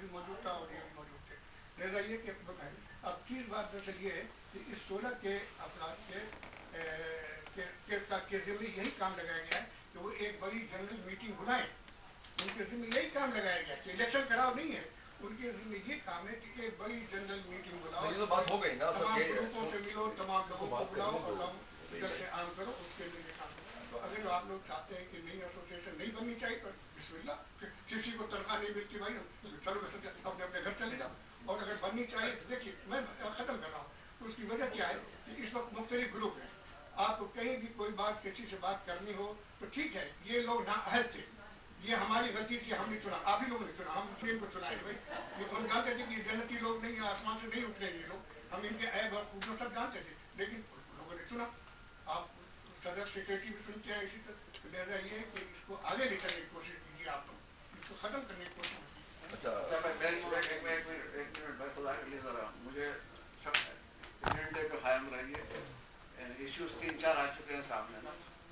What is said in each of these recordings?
भी मौजूद था और ये भी मौजूद थे। लिहाजा ये कि बताएं, अब चीज बात दरअसल ये है कि इस 16 के अफराद के जिम्मे यही काम लगाया गया है कि वो एक बड़ी जनरल मीटिंग बुलाएं। उनके जिम्मे यही काम लगाया गया कि इलेक्शन खराब नहीं है, उनके जिम्मे ये काम है कि एक बड़ी जनरल मीटिंग बुलाओ, तो बात हो गई ना, तमाम ग्रुपों से मिलो, तमाम लोगों को बुलाओ और लोग इधर से आम करो, उसके लिए काम करो। तो अगर आप लोग चाहते हैं कि नई एसोसिएशन नहीं बननी चाहिए तो बिस्मिल्लाह, किसी को तनख्वाह नहीं मिलती भाई, चलो अपने अपने घर चले जाओ। और अगर बननी चाहिए तो देखिए, मैं खत्म कर रहा हूँ, तो उसकी वजह क्या है कि इस वक्त मुख्तलिफ ग्रुप है। आपको कहीं भी कोई बात किसी से बात करनी हो तो ठीक है, ये लोग नाअहल थे, ये हमारी गलती थी, हमने चुना, आप ही लोगों ने चुना, हम इनको चुनाए भाई। ये तो हम जानते थे कि ये जन्नती लोग नहीं, आसमान से नहीं उतरेंगे ये लोग, हम इनके ऐब और खूबियां सब जानते थे, लेकिन लोगों ने चुना। आप सदर सेक्रेटरी भी सुनते हैं इसी तरह। लिहाजा ये है कि इसको आगे ले चलने की कोशिश कीजिए, आप लोग इसको खत्म करने की कोशिश कीजिए। अच्छा, एक मिनट मैं खुदा के लिए जरा मुझे डे पे कायम रहिए। इश्यूज 3-4 आ चुके हैं सामने ना।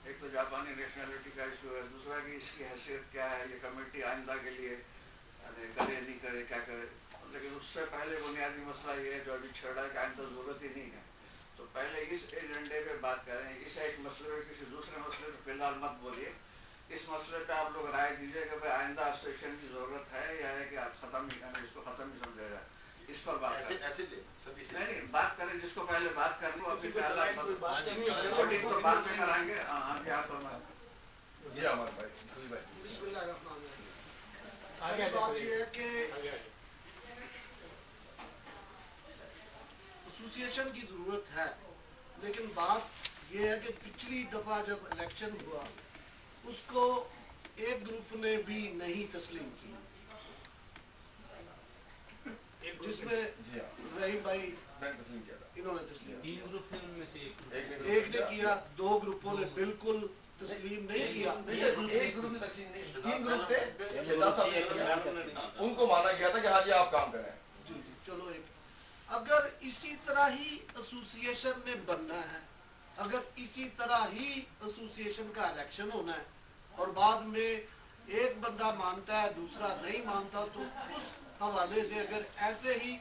एक तो जापानी नेशनैलिटी का इशू है, दूसरा कि इसकी हैसियत क्या है, ये कमेटी आइंदा के लिए करे नहीं करे क्या करे। लेकिन उससे पहले बुनियादी मसला ये है जो अभी छेड़ा है कि आइंदा जरूरत ही नहीं है। तो पहले इस एजेंडे पे बात करें, इस एक मसले पे किसी दूसरे मसले पे फिलहाल मत बोलिए। इस मसले पे आप लोग राय दीजिए कि भाई आइंदा एसोसिएशन की जरूरत है या है कि आप खत्म ही करें, इसको खत्म ही समझा जाए। इस पर बात करें, नहीं बात करें जिसको पहले बात करनी हो, अभी वोटिंग तो बात में कराएंगे। हाँ जी, आप ये हमारे भाई आगे बात यह है कि एसोसिएशन की जरूरत है, लेकिन बात यह है कि पिछली दफा जब इलेक्शन हुआ उसको एक ग्रुप ने भी नहीं तस्लीम की, जिसमें रहीम भाई इन्होंने तस्लीम किया, एक ने किया, 2 ग्रुपों ने बिल्कुल तस्लीम नहीं किया। एक ग्रुप ने तस्लीम नहीं, 3 ग्रुप थे, उनको माना गया था कि हाँ जी आप काम करें। जी चलो, एक अगर इसी तरह ही एसोसिएशन ने बनना है, अगर इसी तरह ही एसोसिएशन का इलेक्शन होना है और बाद में एक बंदा मानता है दूसरा नहीं मानता, तो उस हवाले से अगर ऐसे ही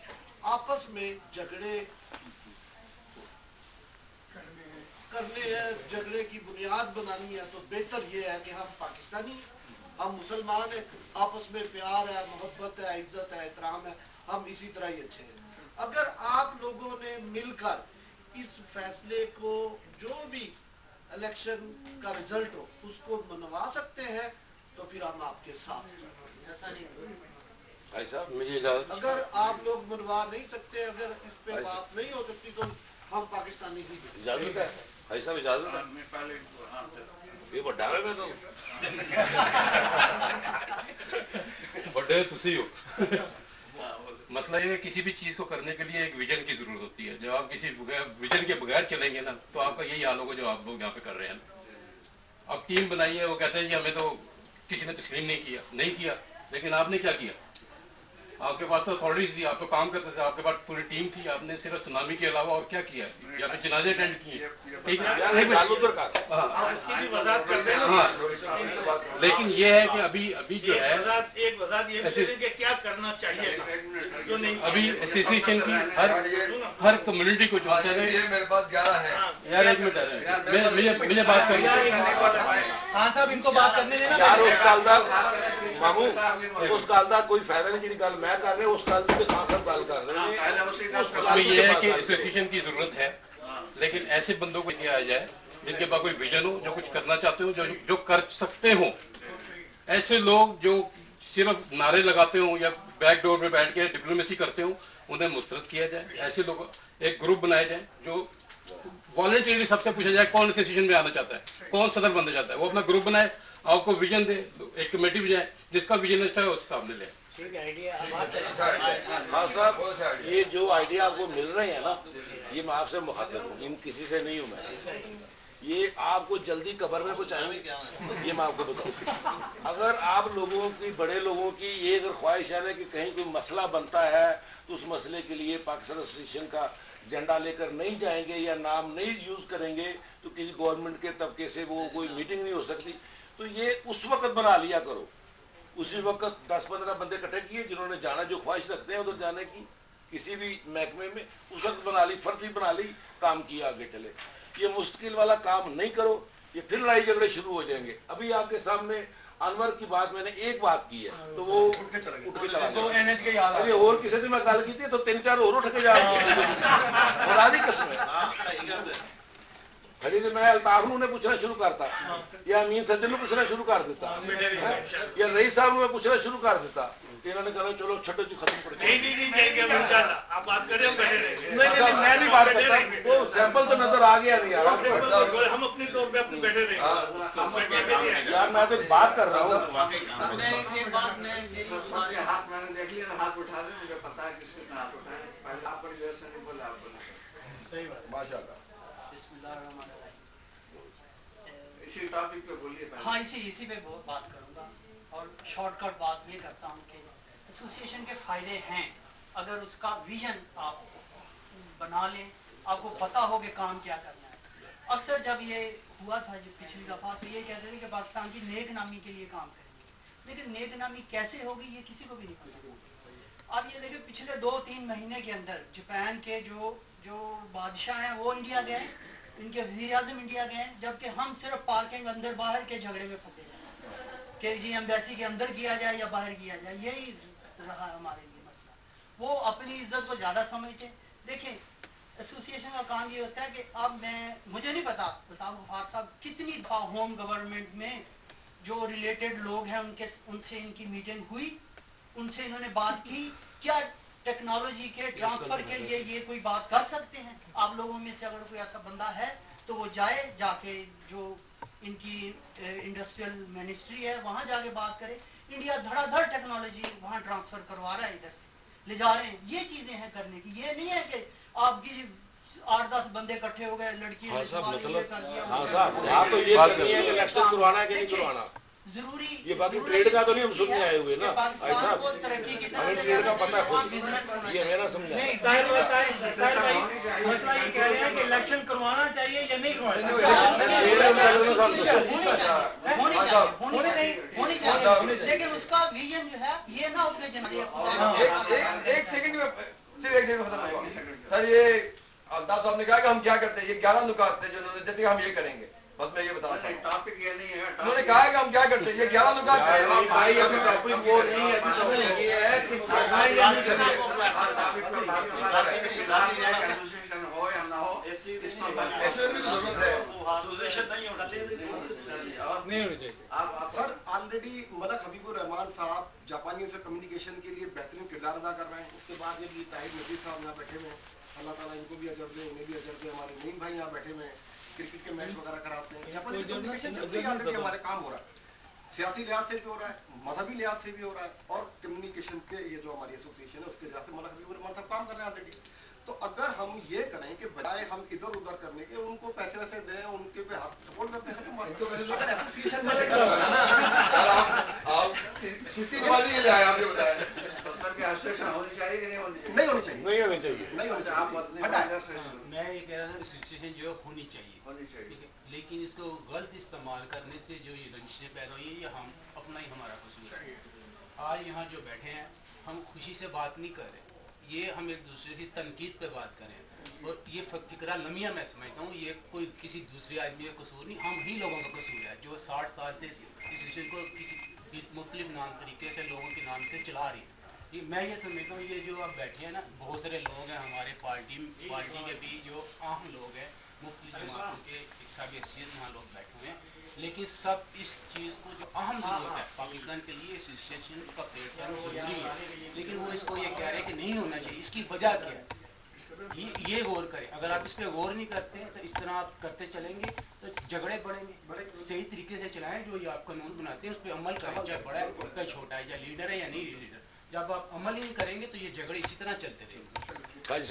आपस में झगड़े करने हैं, झगड़े की बुनियाद बनानी है, तो बेहतर यह है कि हम पाकिस्तानी, हम मुसलमान हैं, आपस में प्यार है, मोहब्बत है, इज्जत है, एहतराम है, हम इसी तरह ही अच्छे हैं। अगर आप लोगों ने मिलकर इस फैसले को, जो भी इलेक्शन का रिजल्ट हो, उसको मनवा सकते हैं तो फिर हम आपके साथ हैं। भाई साहब मुझे इजाजत, अगर आप लोग मनवा नहीं सकते, अगर इस पे बात नहीं हो सकती तो हम पाकिस्तानी ही इजाजत है भाई साहब, इजाजत है। पहले ये बड़ा है मैं तो बड़े तुसी हो। मसला ये है किसी भी चीज को करने के लिए एक विजन की जरूरत होती है। जब आप किसी विजन के बगैर चलेंगे ना तो आपका यही हाल होगा जो आप लोग यहाँ पे कर रहे हैं। अब टीम बनाई है, वो कहते हैं जी हमें तो किसी ने तस्लीम नहीं किया, लेकिन आपने क्या किया? आपके पास तो अथॉरिटी थी, आप तो काम करते थे, आपके पास पूरी टीम थी, आपने सिर्फ सुनामी के अलावा और क्या किया है? या फिर जनाजे अटेंड किए, ठीक है, हाँ। लेकिन ये है कि अभी जो है एक वजाहत ये क्या करना चाहिए जो नहीं, अभी एसोसिएशन की हर कम्युनिटी को जो है, मेरे पास 11 है यार एक मिनट मुझे बात करनी। हाँ साहब इनको बात करने देना यार उस गल का कोई फायदा नहीं जी गल मैं कर रहा, उस गल की खान साहब गल कर रहे हैं। ये है कि एसोसिएशन की जरूरत है, लेकिन ऐसे बंदों को दिया जाए जिनके पास कोई विजन हो, जो कुछ करना चाहते हो, जो कर सकते हो। ऐसे लोग जो सिर्फ नारे लगाते हो या बैक डोर पे बैठ के डिप्लोमेसी करते हो, उन्हें मुस्तरद किया जाए। ऐसे लोग एक ग्रुप बनाए जाए जो वॉलंटियरली सबसे पूछा जाए कौन एसोसिएशन में आना चाहता है, कौन सदर बनना चाहता है, वो अपना ग्रुप बनाए, आपको विजन दे, एक कमेटी बनाए, जिसका विजन अच्छा है उस सामने ले। हाँ साहब, ये जो आइडिया आपको मिल रहे हैं ना, ये मैं आपसे मुखातिब हूँ, इन किसी से नहीं हूँ मैं। ये आपको जल्दी कब्र में पहुंचाएंगे, ये मैं आपको बताऊँ। अगर आप लोगों की, बड़े लोगों की ये अगर ख्वाहिश है कि कहीं कोई मसला बनता है तो उस मसले के लिए पाकिस्तान एसोसिएशन का झंडा लेकर नहीं जाएंगे या नाम नहीं यूज करेंगे तो किसी गवर्नमेंट के तबके से वो कोई मीटिंग नहीं हो सकती, तो ये उस वक्त बना लिया करो उसी वक्त 10-15 बंदे इकट्ठे किए जिन्होंने जाना, जो ख्वाहिश रखते हैं उधर जाने की किसी भी महकमे में, उस वक्त बना ली, फर्जी बना ली, काम किया, आगे चले। ये मुश्किल वाला काम नहीं करो, ये फिर लड़ाई झगड़े शुरू हो जाएंगे। अभी आपके सामने अनवर की बात मैंने एक बात की है तो वो उठ के चला गया। अरे और किसी से मैं गल की थी तो 3-4 और उठ के जा और आधी कसम खड़ी ने मैं अल्ताफ ने पूछना शुरू करता या अमीन सज्जन ने पूछना शुरू कर देता या रईस साहब ने पूछना शुरू कर देता, इन्होंने कहा चलो छठो जी खत्म कर। आप बात करें, हम बैठे रहेंगे। मैं नहीं बात करता, वो सैंपल तो नजर आ गया नहीं यार। हम अपने तौर पे अपने बैठे रहेंगे यार, मैं तो बात कर रहा हूँ। हाथ मैंने देख लिया ना, हाथ उठा दे, मुझे पता है किसने हाथ उठाए। पहले आप बड़ी देर से नहीं बोले, आप बोले। सही बात। माशाल्लाह। इसी टॉपिक पे बोलिए। हाँ, इसी पे बात करूंगा और शॉर्टकट बात ये करता हूँ कि एसोसिएशन के फायदे हैं अगर उसका विजन आप बना लें, आपको पता हो कि काम क्या करना है। अक्सर जब ये हुआ था जो पिछली दफा, तो ये कहते थे कि पाकिस्तान की नेक नामी के लिए काम करेंगे, लेकिन नेक नामी कैसे होगी ये किसी को भी नहीं पता। अब ये देखिए, पिछले 2-3 महीने के अंदर जापान के जो बादशाह हैं वो इंडिया गए, इनके वजीर आजम इंडिया गए, जबकि हम सिर्फ पार्किंग अंदर बाहर के झगड़े में फंसे हैं कि जी एम्बेसी के अंदर किया जाए या बाहर किया जाए, यही रहा हमारे लिए मसला। वो अपनी इज्जत को ज्यादा समझते। देखिए, एसोसिएशन का काम ये होता है कि अब मुझे नहीं पता अल्ताफ गफ्फार साहब कितनी दफा होम गवर्नमेंट में जो रिलेटेड लोग हैं उनसे इनकी मीटिंग हुई, उनसे इन्होंने बात की, क्या टेक्नोलॉजी के ट्रांसफर के लिए ये कोई बात कर सकते हैं। आप लोगों में से अगर कोई ऐसा बंदा है तो वो जाके जो इनकी इंडस्ट्रियल मिनिस्ट्री है वहां जाके बात करे। इंडिया धड़ाधड़ टेक्नोलॉजी वहां ट्रांसफर करवा रहा है, इधर से ले जा रहे हैं। ये चीजें हैं करने की। ये नहीं है कि आपकी 8-10 बंदे इकट्ठे हो गए, लड़की हाँ साहब, मतलब कर दिया। हाँ साहब, हाँ तो ये बात नहीं है कि इलेक्शन करवाना है कि नहीं करवाना जरूरी। ये बाकी ट्रेड का तो नहीं हम सुनने आए हुए ना भाई साहब, हमें ट्रेड का पता है खुद, ये मेरा समझा। मसला ये कह रहे हैं कि इलेक्शन करवाना चाहिए या नहीं करवाना चाहिए, लेकिन उसका विजन जो है ये ना उसके जनाजे। एक सेकंड में सिर्फ एक सेकंड खत्म होगा सर। ये अल्ताफ साहब ने कहा कि हम क्या करते हैं, ये 11 नुकात थे जो उन्होंने जैसे हम ये करेंगे, बस मैं ये बताना चाहता हूँ। टॉपिक ये नहीं है। उन्होंने कहा कि हम क्या करते हैं, ये 11 नुकात भाई अभी टॉपिक वो नहीं है, अभी ये है कि एसोसिएशन हो या ना हो, इसमें भी जरूरत है। एसोसिएशन नहीं होना चाहिए, नहीं होनी चाहिए। सर ऑलरेडी मलक हबीबुर रहमान साहब जापानियों से कम्युनिकेशन के लिए बेहतरीन किरदार अदा कर रहे हैं। उसके बाद ये भी ताहिर नजीर साहब यहाँ बैठे हुए हैं, अल्लाह ताला इनको भी अजर दे, उन्हें भी अजर दे। हमारे नईम भाई यहाँ बैठे हुए हैं, क्रिकेट के मैच वगैरह कराते हैं। जापानी कम्युनिकेशन चल रही है, ऑलरेडी हमारे काम हो रहा है, सियासी लिहाज से भी हो रहा है, मजहबी लिहाज से भी हो रहा है, और कम्युनिकेशन के ये जो हमारी एसोसिएशन है उसके लिहाज से मलक हबीबुर रहमान साहब काम कर रहे हैं ऑलरेडी। तो अगर हम ये करें कि बजाय हम इधर उधर करने के उनको पैसे वैसे दें, उनके पे हाथ सपोर्ट करते हैं, एसोसिएशन किसी के बाद ये जाए आपने बताया एसोसिएशन होनी चाहिए कि नहीं होनी चाहिए? नहीं होनी चाहिए, नहीं होनी चाहिए, नहीं होनी आप चाहिए। मैं ये कह रहा था एसोसिएशन जो है होनी चाहिए, होनी चाहिए, लेकिन इसको गलत इस्तेमाल करने से जो ये रंजिशें पैदा हुई है, ये हम अपना ही हमारा कसूर है। आज यहाँ जो बैठे हैं हम खुशी से बात नहीं कर रहे, ये हम एक दूसरे की तनकीद पर बात करें, और ये फिक्रा लमिया मैं समझता हूँ, ये कोई किसी दूसरे आदमी का कसूर नहीं, हम ही लोगों का कसूर है जो 60 साल से एसोसिएशन को किसी मुख्तलिफ नाम तरीके से लोगों के नाम से चला रही है। मैं ये समझता हूँ ये जो आप बैठे हैं ना, बहुत सारे लोग हैं हमारे पार्टी के भी जो अहम लोग हैं, मुख्तलिफ जमातों के हिसाब हैसियत यहाँ लोग बैठे हुए हैं, लेकिन सब इस चीज़ को जो अहम जरूरत है पाकिस्तान के लिए एसोसिएशन का प्लेटफॉर्म जरूरी है, लेकिन वो इसको ये कह रहे हैं कि नहीं होना चाहिए। इसकी वजह क्या है ये गौर करें। अगर आप इस पर गौर नहीं करते तो इस तरह आप करते चलेंगे तो झगड़े बढ़ेंगे। सही तरीके से चलाएं, जो ये आप कानून बनाते हैं उस पर अमल करें, चाहे बड़ा है चाहे छोटा है, या लीडर है या नहीं लीडर। जब आप अमल ही नहीं करेंगे तो ये झगड़े इसी तरह चलते रहेंगे। हाजी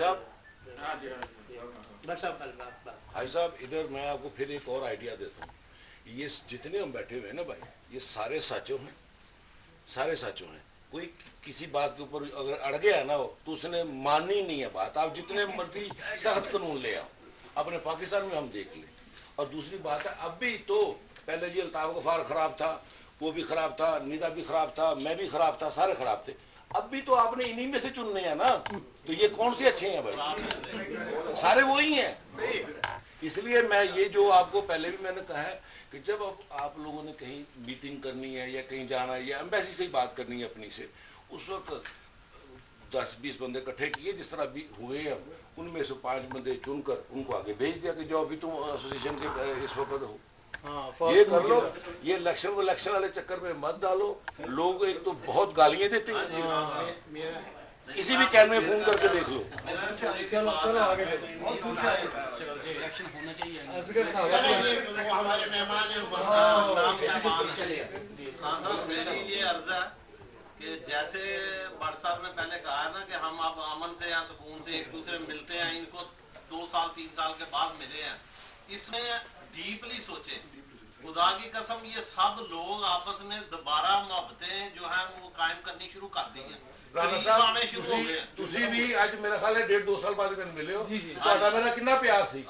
साहब इधर मैं आपको फिर एक और आइडिया देता हूँ। ये जितने हम बैठे हुए हैं ना भाई, ये सारे साचो हैं, सारे साचो हैं। कोई किसी बात के ऊपर अगर अड़ गया ना हो तो उसने माननी नहीं है बात। आप जितने मर्जी सख्त कानून ले आओ, अपने पाकिस्तान में हम देख लें। और दूसरी बात है, अब भी तो पहले जी अल्ताफ गफ्फार खराब था, وہ بھی خراب تھا, نیدا بھی خراب تھا, میں بھی خراب تھا, سارے خراب تھے. اب بھی تو آپ نے انہی میں سے چننے ہیں نا, تو یہ کون سے اچھے ہیں بھائی؟ سارے وہی ہیں. اس لیے میں یہ جو آپ کو پہلے بھی میں نے کہا ہے کہ جب آپ لوگوں نے کہیں میٹنگ کرنی ہے یا کہیں جانا ہے یا ایمبیسی سے ہی بات کرنی ہے اپنی سے, اس وقت 10-20 بندے اکٹھے کیے جس طرح بھی ہوئے ہیں, ان میں سے 5 بندے چن کر ان کو آگے بھیج دیا کہ جو ابھی تم ایسوسیشن کے اس وقت ہو یہ کر لو. یہ الیکشن والے چکر میں مت ڈالو. لوگ ایک تو بہت گالیاں دیتے ہیں, کسی بھی کیمرے میں فون کر کے دیکھ لو. الیکشن ہونا چاہیے. ہمارے مہمان یہ عرض ہے کہ جیسے بٹ صاحب نے پہلے کہا ہے نا کہ ہم اب امن سے یا سکون سے ایک دوسرے ملتے ہیں, ان کو 2 سال 3 سال کے بعد ملے ہیں, اس میں ڈیپلی سوچیں. خدا کی قسم یہ سب لوگ آپس میں دوبارہ محبتیں جو ہیں وہ قائم کرنی شروع کر دی ہیں. تھی بھی اج میرا خیال ہے 1.5-2 سال بعد ملے ہو, میرا کتنا پیار سی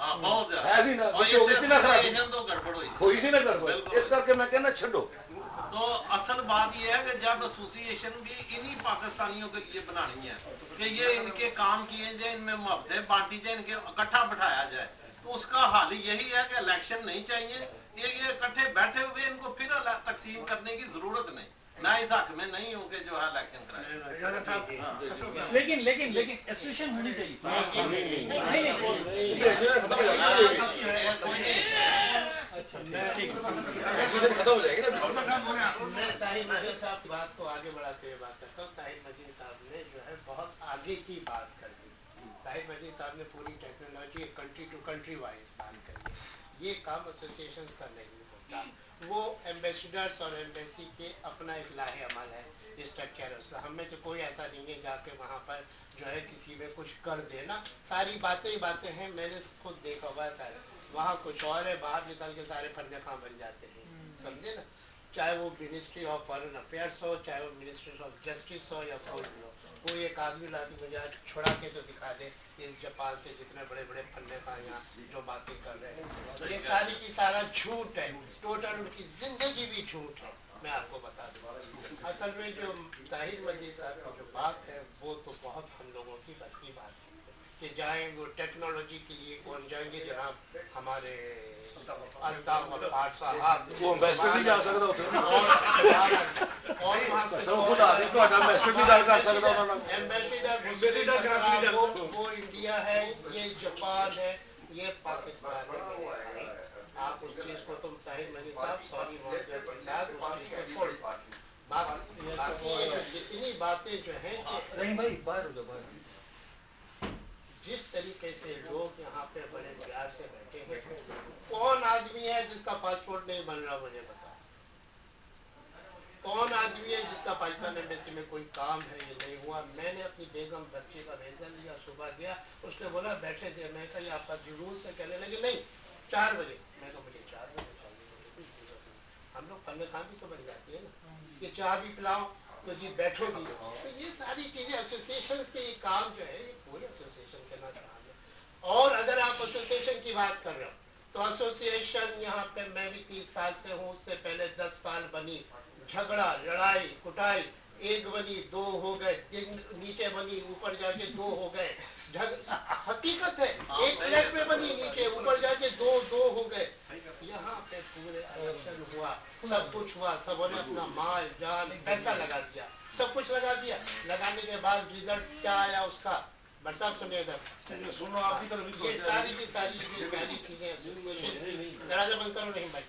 ہوئی سی نا گڑبڑ, اس کر کے میں کہنا چھڈو. تو اصل بات یہ ہے کہ جب ایسوسیشن بھی انہی پاکستانیوں کے لیے بنانی ہے کہ یہ ان کے کام کیے جائیں, ان میں محبتیں بانٹی جائیں, ان کے اکٹھا بٹھایا جائے, تو اس کا حل یہی ہے کہ الیکشن نہیں چاہیے. یہ اکٹھے بیٹھے ہوئے ان کو پھر تقسیم کرنے کی ضرورت نہیں. میں اس حق میں نہیں ہوں کہ جو ہے الیکشن کرائے. لیکن ایسوسیشن ہونی چاہیے. ختم ہو جائے گی نا. میں طاہر مزید صاحب کی بات کو آگے بڑھاتے ہوئے بات کرتا ہوں. طاہر مزید صاحب نے جو ہے بہت آگے کی بات کر دی. طاہر مزید صاحب نے پوری technology country to country wise بات کر دی. یہ کام ایسوسیشن کا نہیں ہوتا, وہ ایمبیسیڈرس اور ایمبیسی کے اپنا ایک لاہ عمل ہے, اسٹرکچر ہے اس کا. ہم میں سے کوئی ایسا نہیں ہے جا کے وہاں پر جو ہے کسی میں کچھ کر دینا. ساری باتیں ہیں, میں نے خود دیکھا ہوا ہے. سارے وہاں کچھ اور ہے, باہر نکل کے سارے پھندے خاں بن جاتے ہیں, سمجھے نا. چاہے وہ منسٹری آف فارن افیئرس ہو, چاہے وہ منسٹری آف جسٹس ہو یا کوئی بھی ہو. وہ ایک آدمی لا کے مجھے چھڑا کے تو دکھا دے اس جاپان سے جتنے بڑے بڑے پھندے خاں یہاں جو باتیں کر رہے ہیں, یہ ساری کی سارا جھوٹ ہے. ٹوٹل ان کی زندگی بھی جھوٹ ہے. میں آپ کو بتا دوں, اصل میں جو طاہر مزید صاحب کی جو بات ہے وہ تو بہت ہم لوگوں کی بس کی بات ہے کہ جائیں وہ ٹیکنالوجی کے لیے کون جائیں گے. جناب ہمارے الطاف غفار صاحب وہ ویسٹ بھی جا سکتا وہ انڈیا ہے, یہ جاپان ہے, یہ پاکستان ہے. آپ اس چیز کو تم طاہر مزید صاحب سوری معذرت کے ساتھ اس چیز کو چھوڑ. باقی جتنی باتیں جو ہیں جس طریقے سے لوگ یہاں پہ بڑے پیار سے بیٹھے ہیں, کون آدمی ہے جس کا پاسپورٹ نہیں بن رہا مجھے بتا. کون آدمی ہے جس کا پاکستان ایمبیسی میں کوئی کام ہے یہ نہیں ہوا. میں نے اپنی بیگم بچے کا ویزا لیا, صبح گیا, اس نے بولا بیٹھے تھے, میں کہا یہ آپ کا جنون سے کہنے لگے نہیں 4 بجے. میں کہا مجھے 4 بجے چاہیے. ہم لوگ پھلے خان بھی تو بن جاتی ہے نا کہ چائے بھی پلاؤ تو جی بیٹھو بھی. تو یہ ساری چیزیں ایسوسیشن کے یہ کام جو ہے یہ پورے ایسوسیشن کے نہ کام ہے. اور اگر آپ ایسوسیشن کی بات کر رہے ہو تو ایسوسیشن یہاں پہ میں بھی 30 سال سے ہوں, اس سے پہلے 10 سال بنی. جھگڑا, لڑائی, کٹائی, 1 بنی 2 ہو گئے, نیچے بنی اوپر جا کے 2 ہو گئے. حقیقت ہے, 1 فلیٹ میں بنی, نیچے اوپر جا کے 2 ہو گئے. یہاں پہ پورے الیکشن ہوا, سب کچھ ہوا, سب نے اپنا مال جان پیسہ لگا دیا, سب کچھ لگا دیا. لگانے کے بعد ریزلٹ کیا آیا اس کا بٹ صاحب سنیے ادھر, یہ ساری کی ساری چیزیں دروازہ بند کرو. نہیں بھائی,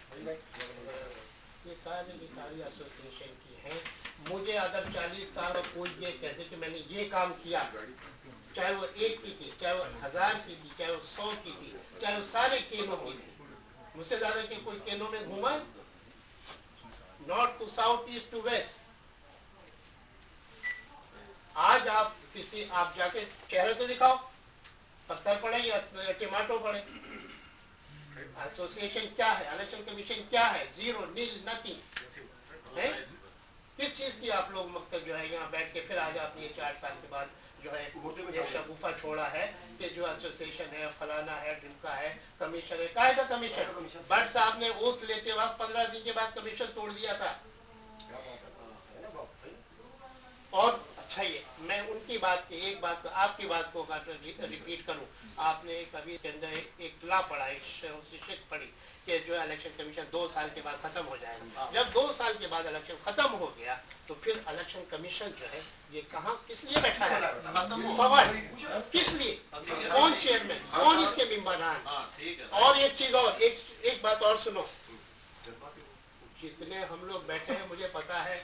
یہ ساری کی ساری ایسوسیشن کی ہیں. مجھے اگر 40 سال کوئی یہ کہتے کہ میں نے یہ کام کیا, چاہے وہ 1 کی تھی, چاہے وہ 1000 کی تھی, چاہے وہ 100 کی تھی, چاہے وہ سارے کینوں کی تھی, مجھ سے زیادہ کہ کوئی کینوں میں گھوما, north to south, east to west. آج آپ جا کے چہرے تو دکھاؤ, پتھر پڑے یا ٹماٹو پڑے. ایسوسیشن کیا ہے, الیکشن کمیشن کیا ہے, 0 نیل نتھنگ. کس چیز کی آپ لوگ مقصد جو ہے یہاں بیٹھ کے پھر آج آپ نے 4 سال کے بعد جو ہے ایک شگوفہ چھوڑا ہے کہ جو ایسوسیشن ہے فلانا ہے, ڈمکا ہے, کمیشن ہے. کہا تھا کمیشن, بٹ صاحب نے اوتھ لیتے وقت 15 دن کے بعد کمیشن توڑ دیا تھا. और अच्छा ये मैं उनकी बात की एक बात आपकी बात को रिपीट करूं, आपने कभी इसके अंदर एक ला पढ़ा, एक शिक्षक पढ़ी कि जो इलेक्शन कमीशन 2 साल के बाद खत्म हो जाएगा। जब 2 साल के बाद इलेक्शन खत्म हो गया तो फिर इलेक्शन कमीशन जो है ये कहाँ किस लिए बैठा है, पावर किस लिए, कौन चेयरमैन, कौन इसके मेंबरान। और एक चीज और एक बात और सुनो, जितने हम लोग बैठे हैं मुझे पता है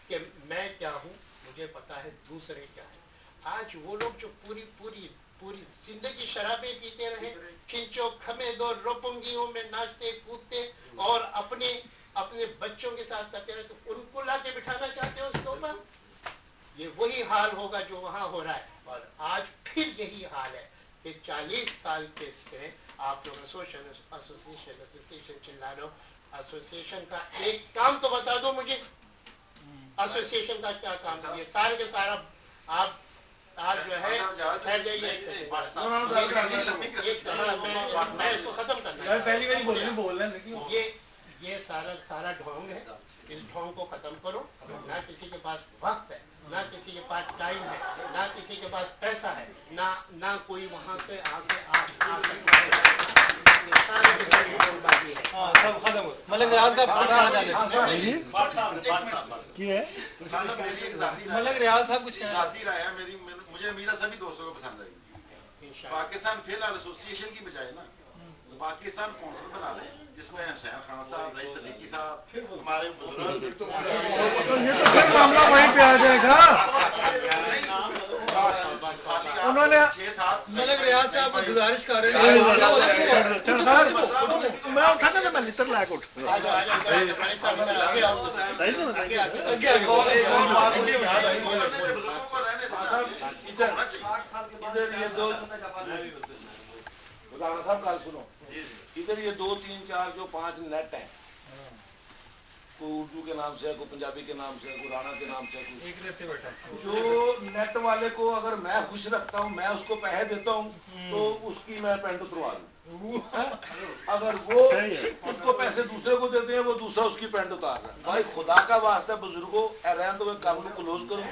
कि मैं क्या हूँ, मुझे पता है दूसरे क्या है। आज वो लोग जो पूरी जिंदगी शराबें पीते रहे, खिंचो खमे दो रोपंगियों में नाचते कूदते और अपने बच्चों के साथ करते रहे, तो उनको लाके बिठाना चाहते हो उसके ऊपर। ये वही हाल होगा जो वहां हो रहा है। और आज फिर यही हाल है कि 40 साल के से आप लोग एसोसिएशन चिल्ला रहे हो। एसोसिएशन का एक काम तो बता दो मुझे, एसोसिएशन का क्या काम है? सारे के सारा आप जो है ठहर जाइए, मैं इसको खत्म करना, पहली बार बोल रहे हैं, ये सारा ढोंग है, इस ढोंग को खत्म करो। ना किसी के पास वक्त है, ना किसी के पास टाइम है, ना किसी के पास पैसा है, ना कोई वहां से आ सकता है। मलिक रियाज साहब कुछ जाती राय है मेरी, मुझे उम्मीद है सभी दोस्तों को पसंद आएगी। पाकिस्तान फिलहाल एसोसिएशन की बजाय ना पाकिस्तान कौंसिल बना ले, जिसमें हुसैन खान साहब, रईस सदीकी साहब, हमारे बुजुर्ग, तो ये तो फिर मामला वहीं पे आ जाएगा। उन्होंने 6-7 मलिक रियाज साहब को गुजारिश कर रहे हैं, मैं उठाता था, मैं लिटर लायक उठ राणा साहब गल सुनो, इधर ये 2, 3, 4 जो 5 नेट हैं, कोई उर्दू के नाम से है, कोई पंजाबी के नाम से है, कोई राणा के नाम से है, एक नेट पे बैठा है। जो नेट वाले को अगर मैं खुश रखता हूँ, मैं उसको पैसे देता हूँ, तो उसकी मैं पेंट उतरवा दूँ। अगर वो उसको पैसे दूसरे को देते हैं, वो दूसरा उसकी पेंट उतार रहा है। भाई खुदा का वास्ता बुजुर्गो रहन तो काम को क्लोज करो।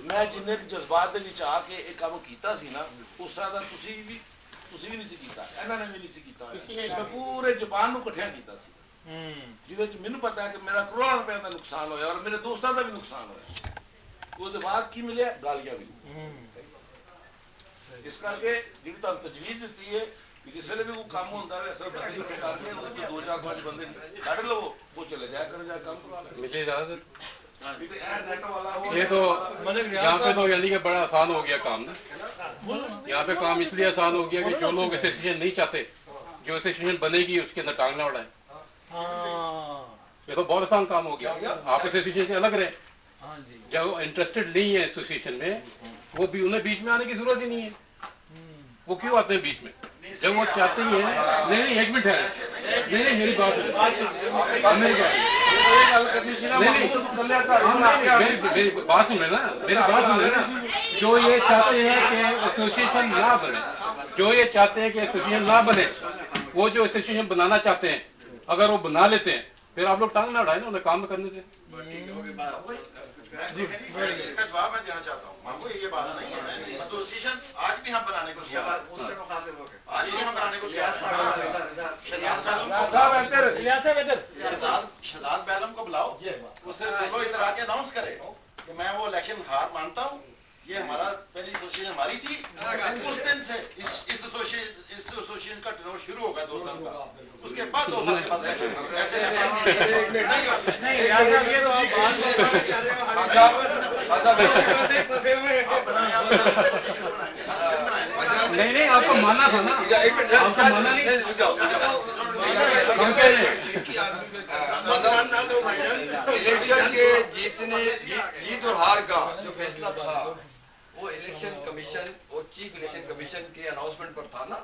मैं जिन्हें जज्बात के विच आके एक काम किया सी ना, उस तरह का ਤੁਸੀਂ ਵੀ ਨਹੀਂ ਸੀ ਕੀਤਾ, ਇਹਨਾਂ ਨੇ ਵੀ ਨਹੀਂ ਸੀ ਕੀਤਾ, ਮੈਂ ਪੂਰੇ ਜ਼ਬਾਨ ਨੂੰ ਇਕੱਠਿਆ ਕੀਤਾ ਸੀ, ਜਿਹਦੇ ਚ ਮੈਨੂੰ ਪਤਾ ਹੈ ਕਿ ਮੇਰਾ ਕਰੋੜਾਂ ਰੁਪਏ ਦਾ ਨੁਕਸਾਨ ਹੋਇਆ ਔਰ ਮੇਰੇ ਦੋਸਤਾਂ ਦਾ ਵੀ ਨੁਕਸਾਨ ਹੋਇਆ। ਉਹਦੇ ਬਾਅਦ ਕੀ ਮਿਲਿਆ? ਗਾਲੀਆਂ ਵੀ। ਇਸ ਕਰਕੇ ਜਿਹੜੀ ਤੁਹਾਨੂੰ ਤਜਵੀਜ਼ ਦਿੱਤੀ ਹੈ ਕਿ ਕਿਸੇ ਵੇਲੇ ਵੀ ਕੋਈ ਕੰਮ ਹੁੰਦਾ ਹੈ, ਅਸਲ ਬੰਦੇ ਨੂੰ ਕਰਕੇ ਉਹਦੇ ਤੋਂ 2-4-5 ਬੰਦੇ ਕੱਢ ਲਵੋ, ਉਹ ਚਲੇ ਜਾਇਆ ਕਰੋ, ਜਾ ਕੰਮ ਕਰਾ ਲਓ। मुझे इजाजत, ये तो यहाँ पे तो यानी कि बड़ा आसान हो गया काम ना। यहाँ पे काम इसलिए आसान हो गया कि जो लोग एसोसिएशन नहीं चाहते, जो एसोसिएशन बनेगी उसके अंदर टांग ना उड़ाए। ये तो बहुत आसान काम हो गया। आप एसोसिएशन से अलग रहे, जो इंटरेस्टेड नहीं है एसोसिएशन में, वो भी उन्हें बीच में आने की जरूरत ही नहीं है। वो क्यों आते हैं बीच में? जब वो चाहते ही है। नहीं, 1 मिनट है, नहीं मेरी बात मेरी बात सुन लेना, मेरी बात सुन लेना। जो ये चाहते हैं कि एसोसिएशन ना बने, जो ये चाहते हैं कि एसोसिएशन ना बने, वो जो एसोसिएशन बनाना चाहते हैं, अगर वो बना लेते हैं, फिर आप लोग टांग ना उड़ाए ना, उन्हें काम करने दें। जी, इसका जवाब मैं देना चाहता हूँ। मामू ये बात नहीं है, एसोसिएशन आज भी हम बनाने को तैयार, आज भी हम बनाने को तैयार। शहजाद बैलम को बुलाओ, उससे बोलो इधर आके अनाउंस करे कि मैं वो इलेक्शन हार मानता हूँ, ये हमारा पहली एसोसिएशन हमारी थी, उस दिन से इस एसोसिएशन का टर्नओवर शुरू होगा 2 साल का, उसके बाद 2 साल के बाद नहीं, आपको मानना था ना, आपको मानना नहीं। इलेक्शन के जीत और हार का जो फैसला था, वो इलेक्शन कमीशन और चीफ इलेक्शन कमीशन के अनाउंसमेंट पर था ना।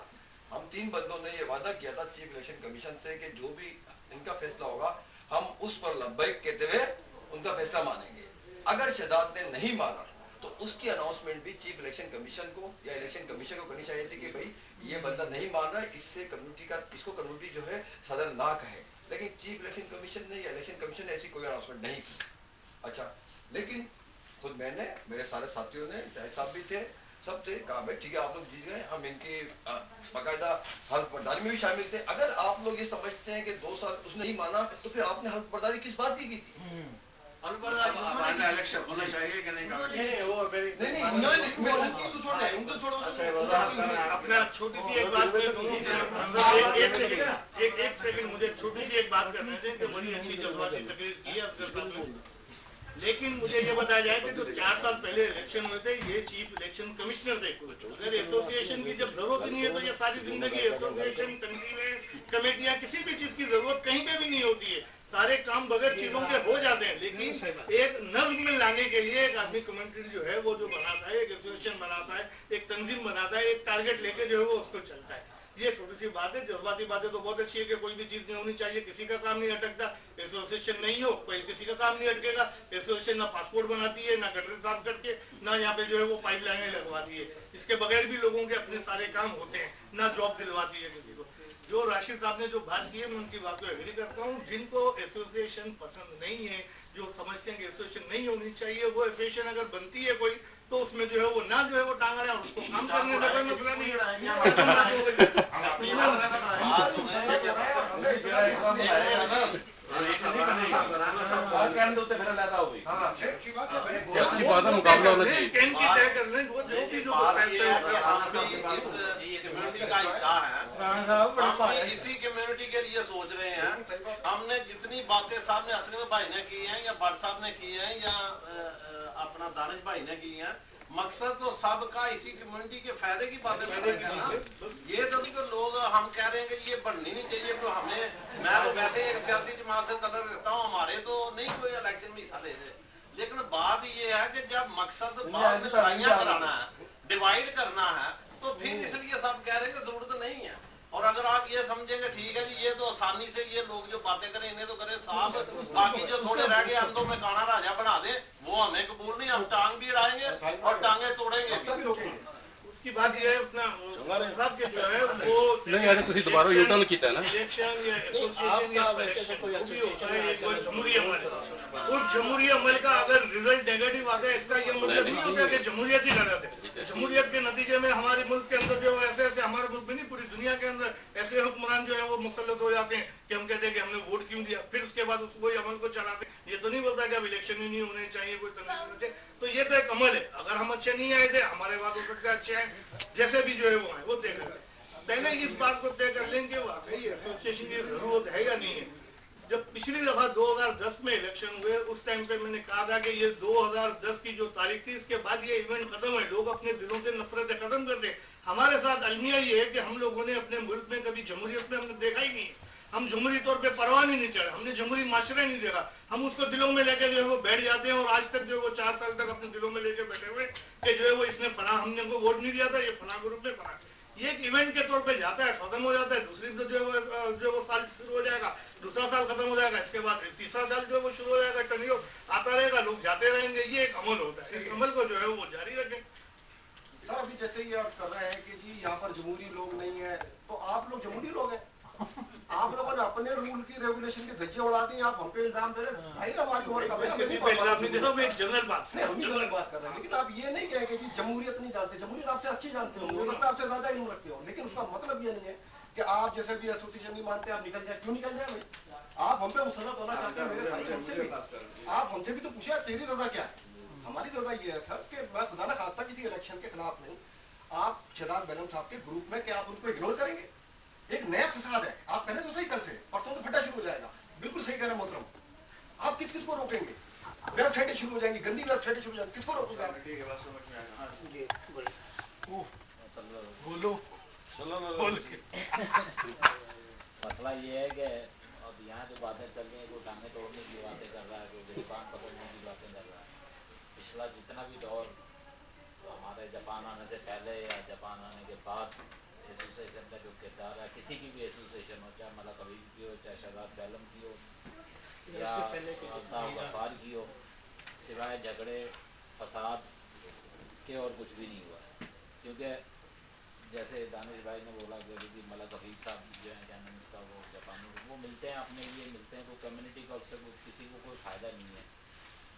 हम 3 बंदों ने ये वादा किया था चीफ इलेक्शन कमीशन से कि जो भी इनका फैसला होगा, हम उस पर लब्बैक कहते हुए उनका फैसला मानेंगे। अगर शहजाद ने नहीं माना तो उसकी अनाउंसमेंट भी चीफ इलेक्शन कमीशन को या इलेक्शन कमीशन को करनी चाहिए थी कि भाई ये बंदा नहीं मान रहा है, इससे कम्युनिटी का, इसको कम्युनिटी जो है सदर ना कहे। लेकिन चीफ इलेक्शन कमीशन ने या इलेक्शन कमीशन ने ऐसी कोई अनाउंसमेंट नहीं की। अच्छा, लेकिन खुद मैंने, मेरे सारे साथियों ने, चाहे साहब भी थे, सब थे, कहा भाई ठीक है आप लोग जीत गए, हम इनकी बाकायदा हल्फ बर्दारी में भी शामिल थे। अगर आप लोग ये समझते हैं कि 2 साल उसने नहीं माना, तो फिर आपने हल्फ बर्दारी किस बात की थी? इलेक्शन होना चाहिए कि नहीं? नहीं, उनको तो छोड़ो, उनको छोड़ो। अपना छोटी सी एक बात एक सेकंड मुझे छोटी सी एक बात करने दें कि बड़ी अच्छी जज्बाती तकरीर की है अफसर साहब ने, लेकिन मुझे ये बताया जाए कि जो 4 साल पहले इलेक्शन हुए थे, ये चीफ इलेक्शन कमिश्नर थे। अगर एसोसिएशन की जब जरूरत नहीं है तो ये सारी जिंदगी एसोसिएशन, तंजीमें, कमेटियां, किसी भी चीज की जरूरत कहीं पे भी नहीं होती है। सारे काम बगैर चीजों के हो जाते हैं, लेकिन एक नज्म में लाने के लिए एक आदमी कमेंट्री जो है वो जो बनाता है, एक एसोसिएशन बनाता है, एक तंजीम बनाता है, एक टारगेट लेके जो है वो उसको चलता है। ये छोटी सी बात है। जज्बाती बातें तो बहुत अच्छी है कि कोई भी चीज नहीं होनी चाहिए, किसी का काम नहीं अटकता। एसोसिएशन नहीं हो, कोई किसी का काम नहीं अटकेगा। एसोसिएशन ना पासपोर्ट बनाती है, ना गटर साफ करके, ना यहाँ पे जो है वो पाइप लाइनें लगवाती है। इसके बगैर भी लोगों के अपने सारे काम होते हैं, ना जॉब दिलवाती है किसी को। जो राशिद साहब ने जो बात की है, मैं उनकी बात को एग्री करता हूँ। जिनको एसोसिएशन पसंद नहीं है, जो समझते हैं कि एसोसिएशन नहीं होनी चाहिए, वो एसोसिएशन अगर बनती है कोई, तो उसमें जो है वो ना जो है वो टांग रहे हैं और उसको काम करने का कोई मसला नहीं मुकाबला होना चाहिए। तय कर लें वो जो भी इसी कम्युनिटी के लिए सोच रहे हैं। हमने जितनी बातें सामने असलम भाई ने की हैं या भट्ट साहब ने की हैं या अपना दानिश भाई ने की हैं, मकसद तो सबका इसी कम्युनिटी के फायदे की बातें कर रहे हैं ना। ये तो नहीं कि लोग हम कह रहे हैं कि ये बननी नहीं चाहिए, तो हमें, मैं तो वैसे एक सियासी जमात से तलब रखता हूँ, हमारे तो नहीं कोई इलेक्शन में हिस्सा ले रहे, लेकिन बात ये है कि जब मकसद बाद में लड़ाइयाँ कराना है, डिवाइड करना है, तो फिर इसलिए सब कह रहे हैं कि जरूरत नहीं है। और अगर आप ये समझेंगे ठीक है जी, ये तो आसानी से ये लोग जो बातें करें इन्हें तो करें साहब, बाकी जो थोड़े रह गए हम तो में काना राजा बना दें, वो हमें कबूल नहीं। हम टांग भी अड़ाएंगे और टांगे तोड़ेंगे। की बात यह है अपना साहब के जो है वो नहीं, अरे तुसी दोबारा यू टर्न कीता है ना, इलेक्शन या एसोसिएशन या इलेक्शन कोई होता है, एक जमहूरी अमल है। उस जमहूरी अमल का अगर रिजल्ट नेगेटिव आता है, इसका यह मतलब नहीं होता कि जमहूरियत ही गलत है। जमहूरियत के नतीजे में हमारे मुल्क के अंदर जो ऐसे ऐसे, हमारे मुल्क में नहीं पूरी दुनिया के अंदर ऐसे हुक्मरान जो है वो मुसल्लत हो जाते हैं कि हम कहते हैं कि हमने वोट क्यों दिया, फिर उसके बाद उस वही अमल को चलाते हैं। ये तो नहीं बोलता कि अब इलेक्शन ही नहीं होने चाहिए, कोई तंजीम होनी चाहिए। तो ये तो एक अमल है। अगर हम अच्छे नहीं आए थे, हमारे बाद हो सकता है अच्छे आए, जैसे भी जो है वो है वो तय कर लें। पहले इस बात को तय कर लें कि वाकई एसोसिएशन की जरूरत है या नहीं है। जब पिछली दफा 2010 में इलेक्शन हुए, उस टाइम पे मैंने कहा था कि ये 2010 की जो तारीख थी, इसके बाद ये इवेंट खत्म है, लोग अपने दिलों से नफरतें खत्म कर दें। हमारे साथ अलमिया ये है कि हम लोगों ने अपने मुल्क में कभी जमहूरियत में हमने देखा ही नहीं है। हम जमहूरी तौर पे परवाह नहीं चढ़े, हमने जमहूरी माशरा नहीं देखा। हम उसको दिलों में लेकर जो है वो बैठ जाते हैं और आज तक जो है वो 4 साल तक अपने दिलों में लेकर बैठे हुए कि जो है वो इसने फला, हमने उनको वोट नहीं दिया था, ये फला ग्रुप ने फला। ये एक इवेंट के तौर पे जाता है, खत्म हो जाता है। दूसरी तो जो है वो साल शुरू हो जाएगा, दूसरा साल खत्म हो जाएगा, इसके बाद तीसरा साल जो है वो शुरू हो जाएगा, टर्नियो आता रहेगा, लोग जाते रहेंगे। ये एक अमल होता है, इस अमल को जो है वो जारी रखें। सर अभी जैसे ये आप कर रहे हैं कि जी यहाँ पर जमहूरी लोग नहीं है, तो आप लोग जमहूरी लोग हैं। आप लोगों ने अपने रूल की रेगुलेशन की धज्जियां उड़ा दी, आप हम पे इल्जाम दे रहे हैं। भाई हमारी उम्र का जनरल बात नहीं, हम भी जनरल बात कर रहे हैं, लेकिन आप ये नहीं कहेंगे कि जमहूरियत नहीं जानते। जमहूरियत आपसे अच्छी जानते हो, हो सकता है आपसे ज्यादा इल्म रखते हो, लेकिन उसका मतलब ये नहीं है कि आप जैसे भी एसोसिएशन नहीं मानते आप निकल जाए। क्यों निकल जाए भाई? आप हम पे मुसलत होना चाहते हैं मेरे भाई, हमसे भी आप हमसे भी तो पूछे तेरी रजा क्या है। हमारी रजा ये है सर कि मैं खुदा न खास्ता किसी इलेक्शन के खिलाफ नहीं, आप शहजाद बेगम साहब के ग्रुप में क्या आप उनको इग्नोर करेंगे? एक नया फसाद है, आप कहें तो सही, कल से परसों तो फटा शुरू हो जाएगा। बिल्कुल सही कह रहे हैं मोहतरम, आप किस किस को रोकेंगे? वेबसाइटें शुरू हो जाएंगी, गंदी वेबसाइटें शुरू हो जाएंगी, किसको रोकेगा? बोलो मसला ये है कि अब यहाँ जो बातें चल रही हैं, कोई टांगे तोड़ने की बातें कर रहा है, कोई गिरफ्तार पकड़ने की बातें कर रहा है। पिछला जितना भी दौर हमारे जापान आने से पहले या जापान आने के बाद एसोसिएशन का जो किरदार है, किसी की भी एसोसिएशन हो, चाहे मलक हबीब की हो, चाहे शहजाद बेगम की हो या गफ्फार की हो, सिवाय झगड़े फसाद के और कुछ भी नहीं हुआ है। क्योंकि जैसे दानिश भाई ने बोला कि मलक हबीब साहब जो है क्या नाम इसका, वो जापानी, वो मिलते हैं, अपने लिए मिलते हैं, तो कम्युनिटी का उससे किसी को कोई फ़ायदा नहीं है।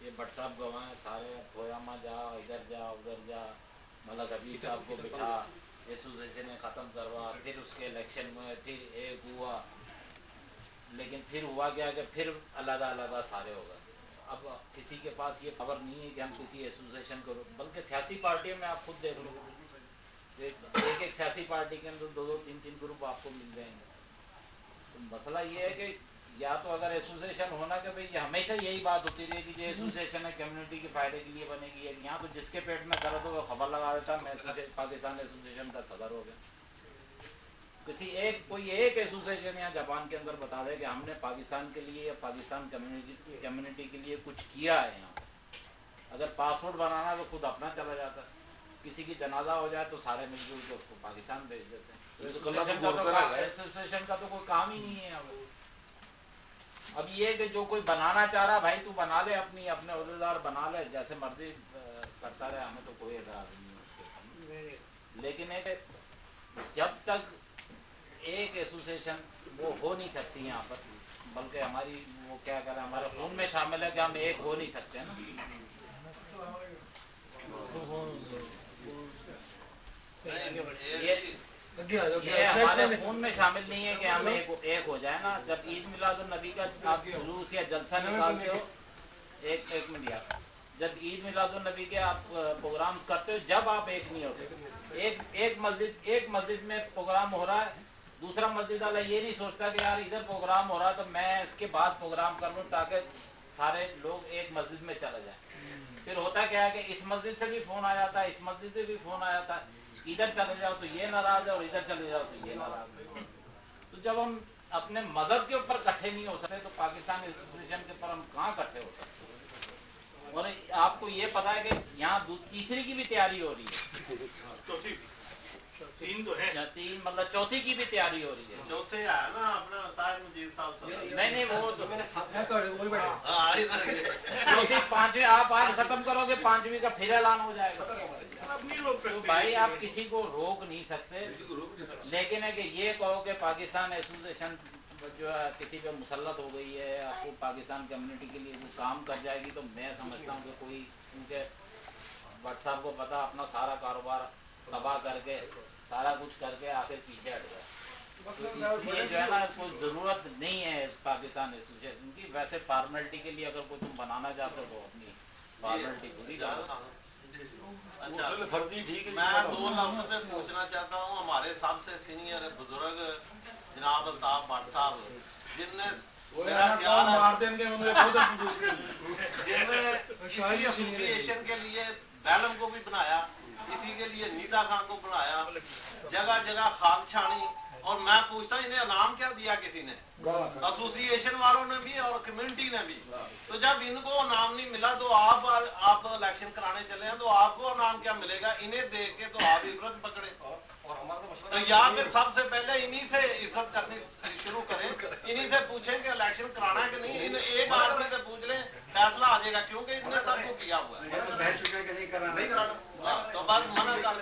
ये भट्ट साहब गवाए सारे, खोयामा जा, इधर जा, उधर जा, मलक हबीब साहब को बिठा, एसोसिएशन ने खत्म करवा, फिर उसके इलेक्शन में फिर एक हुआ, लेकिन फिर हुआ क्या कि फिर अलग अलग सारे हो गए। अब किसी के पास ये खबर नहीं है कि हम किसी एसोसिएशन को, बल्कि सियासी पार्टियों में आप खुद देख लो, एक एक सियासी पार्टी के अंदर 2-2, 3-3 ग्रुप आपको मिल जाएंगे। तो मसला ये है कि या तो अगर एसोसिएशन होना कि भाई हमेशा यही बात होती रही कि ये एसोसिएशन है कम्युनिटी के फायदे के लिए बनेगी, यहाँ तो जिसके पेट में दर्द हो वो खबर लगा देता मैं पाकिस्तान एसोसिएशन का सदर हो गया। किसी कोई एक एसोसिएशन या जापान के अंदर बता दे कि हमने पाकिस्तान के लिए या पाकिस्तान कम्युनिटी के लिए कुछ किया है। यहाँ अगर पासपोर्ट बनाना तो खुद अपना चला जाता है, किसी की जनाजा हो जाए तो सारे मिलजुल के उसको पाकिस्तान भेज देते हैं। एसोसिएशन का तो कोई काम ही नहीं है। अब ये कि जो कोई बनाना चाह रहा भाई तू बना ले, अपने अहदेदार बना ले, जैसे मर्जी करता रहे, हमें तो कोई एतराज नहीं है उसके। लेकिन जब तक एक एसोसिएशन वो हो नहीं सकती यहाँ पर, बल्कि हमारी वो क्या करें, हमारे खून में शामिल है कि हम एक हो नहीं सकते ना। ये हमारे खून में शामिल नहीं है कि हम एक हो जाए ना। जब ईद मिलादुन नबी का आप जुलूस या जलसा निकालते हो, एक मिनट यार, जब ईद मिलादुन नबी के आप प्रोग्राम करते हो, जब आप एक नहीं होते, एक मस्जिद में प्रोग्राम हो रहा है, दूसरा मस्जिद वाला ये नहीं सोचता कि यार इधर प्रोग्राम हो रहा है तो मैं इसके बाद प्रोग्राम कर लूं ताकि सारे लोग एक मस्जिद में चले जाएं। फिर होता क्या है कि इस मस्जिद से भी फोन आ जाता है, इस मस्जिद से भी फोन आ जाता है, इधर चले जाओ तो ये नाराज है और इधर चले जाओ तो ये नाराज है। तो जब हम अपने मजहब के ऊपर इकट्ठे नहीं हो सकते तो पाकिस्तान एसोसिएशन के ऊपर हम कहाँ इकट्ठे हो सकते। और आपको ये पता है कि यहाँ तीसरी की भी तैयारी हो रही है, तीन तो है, तीन मतलब चौथी की भी तैयारी हो रही है। चौथे है ना अपना ताज मुजीब साहब, नहीं वो तो चौथी पांचवी आप आज खत्म करोगे, पांचवी का फिर ऐलान हो जाएगा। तो भाई आप किसी को रोक नहीं सकते, लेकिन है कि ये कहो कि पाकिस्तान एसोसिएशन जो है किसी पे मुसल्लत हो गई है, आपको पाकिस्तान कम्युनिटी के लिए वो काम कर जाएगी, तो मैं समझता हूँ कि कोई, क्योंकि भट्ट साहब को पता अपना सारा कारोबार तबाह करके सारा कुछ करके आखिर पीछे हट गया। तो इसलिए जो है ना कोई जरूरत नहीं है पाकिस्तान एसोसिएशन की। वैसे फॉर्मेलिटी के लिए अगर कोई तुम बनाना चाहते हो तो अपनी फॉर्मेलिटी पूरी करो। अच्छा फर्जी ठीक है। मैं 2 लफ्ज में पूछना चाहता हूँ, हमारे सबसे सीनियर बुजुर्ग जनाब अल्ताफ भट्ट साहब, जिनने एसोसिएशन के लिए बैलम को भी बनाया, इसी के लिए नीदा खान को बनाया, जगह जगह खाक छानी, और मैं पूछता हूँ इन्हें इनाम क्या दिया किसी ने, एसोसिएशन वालों ने भी और कम्युनिटी ने भी। तो जब इनको इनाम नहीं मिला तो आप इलेक्शन कराने चले हैं तो आपको इनाम क्या मिलेगा? इन्हें देख के तो आप इबरत पकड़े, तो या फिर सबसे पहले इन्हीं से इज्जत करनी शुरू करें, इन्हीं से पूछें कि इलेक्शन कराना है कि नहीं। इन एक आदमी से पूछ लें, फैसला आ जाएगा, क्योंकि इनने सबको किया हुआ है। नहीं कराना तो बस मना कर।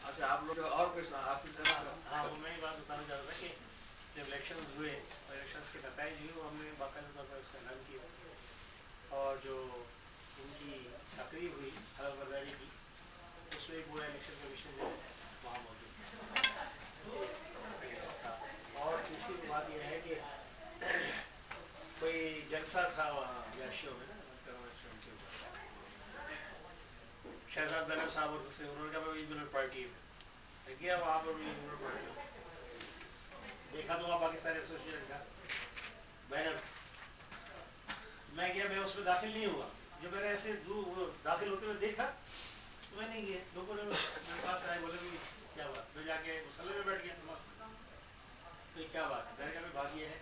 अच्छा आप लोग और कुछ आपकी तरह? हाँ मैं ये बात बताना चाह रहा था कि जब इलेक्शन हुए और इलेक्शन के नतीजे हुए, वो हमने बाकायदा तौर पर उसका ऐलान किया, और जो उनकी तकरीब हुई हलफ बर्दारी की, उसमें पूरा इलेक्शन कमीशन जो है वहाँ मौजूद था। और तीसरी बात यह है कि कोई जलसा था वहाँ याशियों में ना, शहजाद बैनर साहब और दूसरे, उन्होंने कहा मैं यूनियन पार्टी में गया, वहाँ पर यूनियन पार्टी देखा तो वहाँ पाकिस्तान एसोसिएशन का बैनर, मैं गया, मैं उसमें दाखिल नहीं हुआ। जब मैंने ऐसे दाखिल होते हुए देखा तो मैं नहीं गया, लोगों ने मेरे पास आए, बोले भी क्या बात, मैं जाके मुसल्ले में बैठ गया। तो क्या बात है? मैंने कहा बात ये है,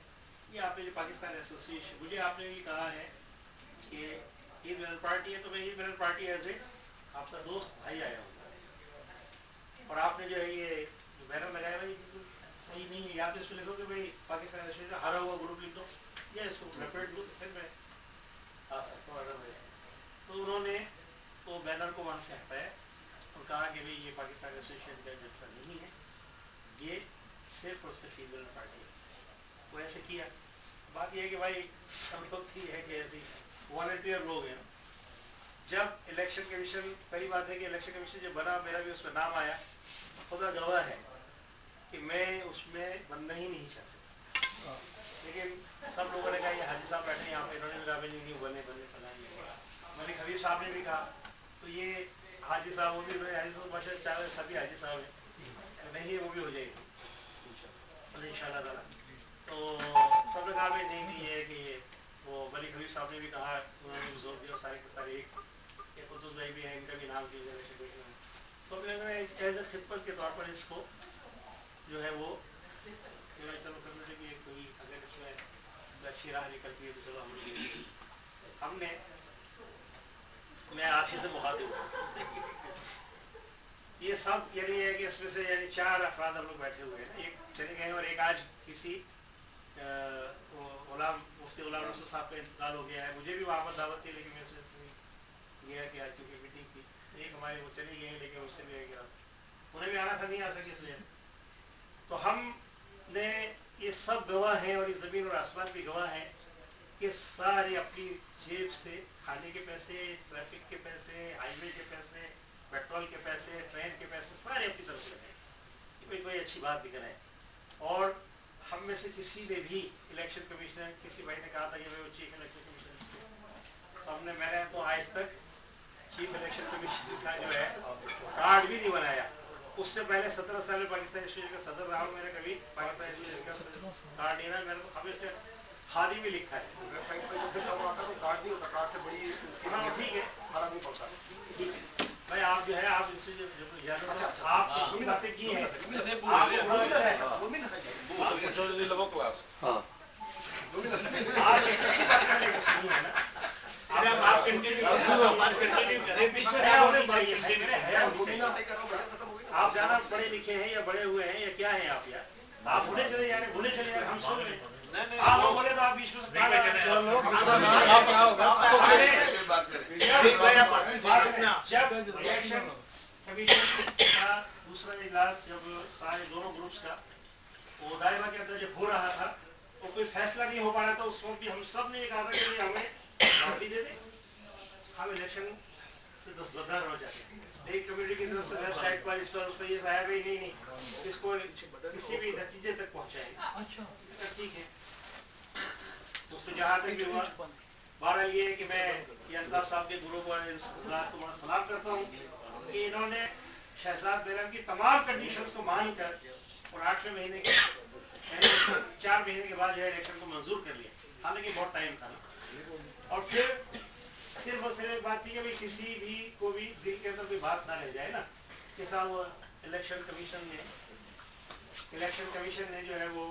ये आपने जो पाकिस्तान एसोसिएशन, मुझे आपने ये कहा है कि ये यूनियन पार्टी है, तो मैं ये यूनियन पार्टी एज ए आपका दोस्त भाई आया हूँ, और आपने जो है ये जो बैनर लगाया भाई बिल्कुल सही नहीं है, या तो इसमें लिखो कि भाई पाकिस्तान एसोसिएशन हारा हुआ ग्रुप लिख दो, या इसको लपेट दो, फिर मैं आ सकता हूँ अदरवाइज। तो उन्होंने तो बैनर को वहाँ से हटाया और कहा कि भाई ये पाकिस्तान एसोसिएशन का जलसा नहीं है, ये सिर्फ और सिर्फ यूनियन पार्टी है। वो ऐसे किया, बात ये है कि भाई हम लोग की है कि ऐसी वॉलंटियर लोग हैं। जब इलेक्शन कमीशन, पहली बात है कि इलेक्शन कमीशन जब बना, मेरा भी उसमें नाम आया, खुदा गवाह है कि मैं उसमें बनना ही नहीं चाहता, लेकिन सब लोगों ने कहा ये हाजी साहब बैठे यहाँ पे, इन्होंने भी कहा नहीं बने फलाएंगे, मलिक हबीब साहब ने भी कहा, तो ये हाजी साहब, वो भी हाजी साहब माशा चाहे सभी हाजी साहब हैं, तो नहीं वो भी हो जाएगी इंशाल्लाह ताला। तो सब ने कहा भाई नहीं है कि वो मलिक हबीब साहब ने भी कहा, उन्होंने भी जोर दिया, सारे के सारे एक कुतुस भाई भी हैं, इनका भी नाम किया जाए, तो मैंने एज ए खिदमत के तौर पर इसको जो है वो चलो करने लगी। कोई अगर इसमें अच्छी राह निकलती है तो चलो हमने मैं आपसे से मुखातिब हूँ, ये सब यानी है कि इसमें से यानी 4 अफराद हम लोग बैठे हुए हैं, एक चले गए और एक आज किसी मुफ्ती गुलाम रसूल साहब का इंतकाल हो गया है। मुझे भी वहाँ पर दावत थी, लेकिन मैं गया कि आज क्योंकि मीटिंग थी, एक हमारे वो चली गई, लेकिन उससे भी गया, उन्हें भी आना था, नहीं आ सके इस वजह से। तो हमने ये सब गवाह हैं और ये जमीन और आसमान भी गवाह हैं कि सारे अपनी जेब से खाने के पैसे, ट्रैफिक के पैसे, हाईवे के पैसे, पेट्रोल के पैसे, ट्रेन के पैसे सारे अपनी तरफ से हैं, कोई अच्छी बात दिख रहा है। और हम में से किसी ने भी इलेक्शन कमीशनर, किसी भाई ने कहा था कि वो चीफ इलेक्शन कमीशनर, तो मैंने तो आज तक चीफ इलेक्शन कमीशनर का जो है कार्ड भी नहीं बनाया। उससे पहले 17 साल में पाकिस्तान एसोसिएशन का सदर रहा हूँ, मैंने कभी पाकिस्तान एसोसिएशन का कार्ड नहीं रहा, मैंने तो हमेशा खादी में लिखा है। वेबसाइट पर जो फिर आता तो कार्ड नहीं होता, कार्ड से बड़ी ठीक है, हरा नहीं पड़ता। ठीक है भाई, आप जो है आप इनसे जो आप जो बातें की हैं, आप ज्यादा पढ़े लिखे हैं या बड़े हुए हैं या क्या हैं आप यार, आप भूले चले जा रहे, भूले चले जा रहे, हम सुन रहे हैं। आप बोले तो आप बीच में जब इलेक्शन कमीशन का दूसरा इजलास, जब सारे दोनों ग्रुप्स का वो दायरा के अंदर जब हो रहा था, तो कोई फैसला नहीं हो पा रहा था, उस वक्त भी हम सब ने कहा था कि हमें माफी दे दें, हम इलेक्शन से दस्तबरदार हो जाते हैं। एक कमेटी की तरफ से वेबसाइट पर इस पर ये आया भाई नहीं इसको किसी भी नतीजे तक पहुंचाएंगे, ठीक है। तो जहां तक भी हुआ, बहरहाल ये है कि मैं ये अल्ताफ साहब के गुरु को इस बात को बड़ा सलाम करता हूँ कि इन्होंने शहजाद बेगम की तमाम कंडीशंस को मानकर और 8वें महीने के 4 महीने के बाद जो है इलेक्शन को मंजूर कर लिया, हालांकि बहुत टाइम था ना। और फिर सिर्फ और सिर्फ एक बात थी कि भाई किसी भी को भी दिल के अंदर कोई बात ना रह जाए ना कि साहब वो इलेक्शन कमीशन ने जो है वो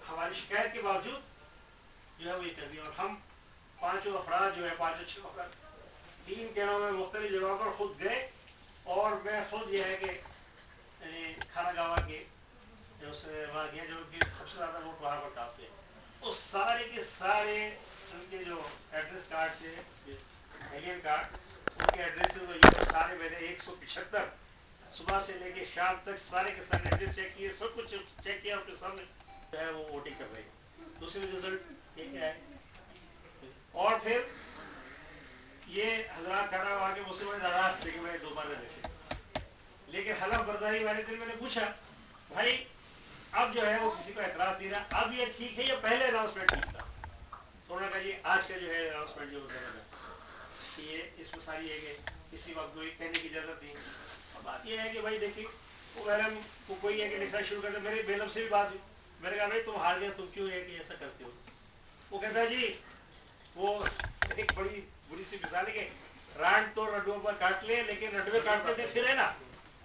हमारी शिकायत के बावजूद जो है वो ये कर दिया। और हम 5 अफराद जो है 5-6 अफराद 3 कहना में मुख्तलिफ जगहों पर खुद गए, और मैं खुद ये है कि खाना गावा के वहाँ गया जो कि सबसे ज्यादा वोट वहाँ पर कास्ट है, उस सारे के सारे उनके जो एड्रेस कार्ड थे, एलियन कार्ड, उनके एड्रेस तो सारे मैंने 175 सुबह से लेके शाम तक सारे के सारे एड्रेस चेक किए, सब कुछ चेक किया, उनके सामने जो है वो वोटिंग कर रहे हैं। दूसरी रिजल्ट ये क्या है। और फिर ये हजरात खाना वहाँ के मुझसे बड़े नाराज थे कि मैं दोबारा देखे, लेकिन हलफ बर्दारी वाले दिन मैंने पूछा भाई अब जो है वो किसी को एतराज नहीं रहा, अब ये ठीक है या पहले अनाउंसमेंट ठीक था। तो उन्होंने कहा जी आज का जो है अनाउंसमेंट जो कि ये इसमें सारी है कि किसी वक्त कोई कहने की जरूरत नहीं। और बात यह है कि भाई देखिए वो मैडम को कोई है कि लिखना शुरू करते, मेरे बेलम से भी बात हुई, मैंने कहा भाई तुम हार गए, तुम क्यों है कि ऐसा करते हो। वो कहता है जी वो एक बड़ी बुरी सी मिसाल है कि रांड तो रडुओं पर काट ले, लेकिन रडवे काटते थे फिर है ना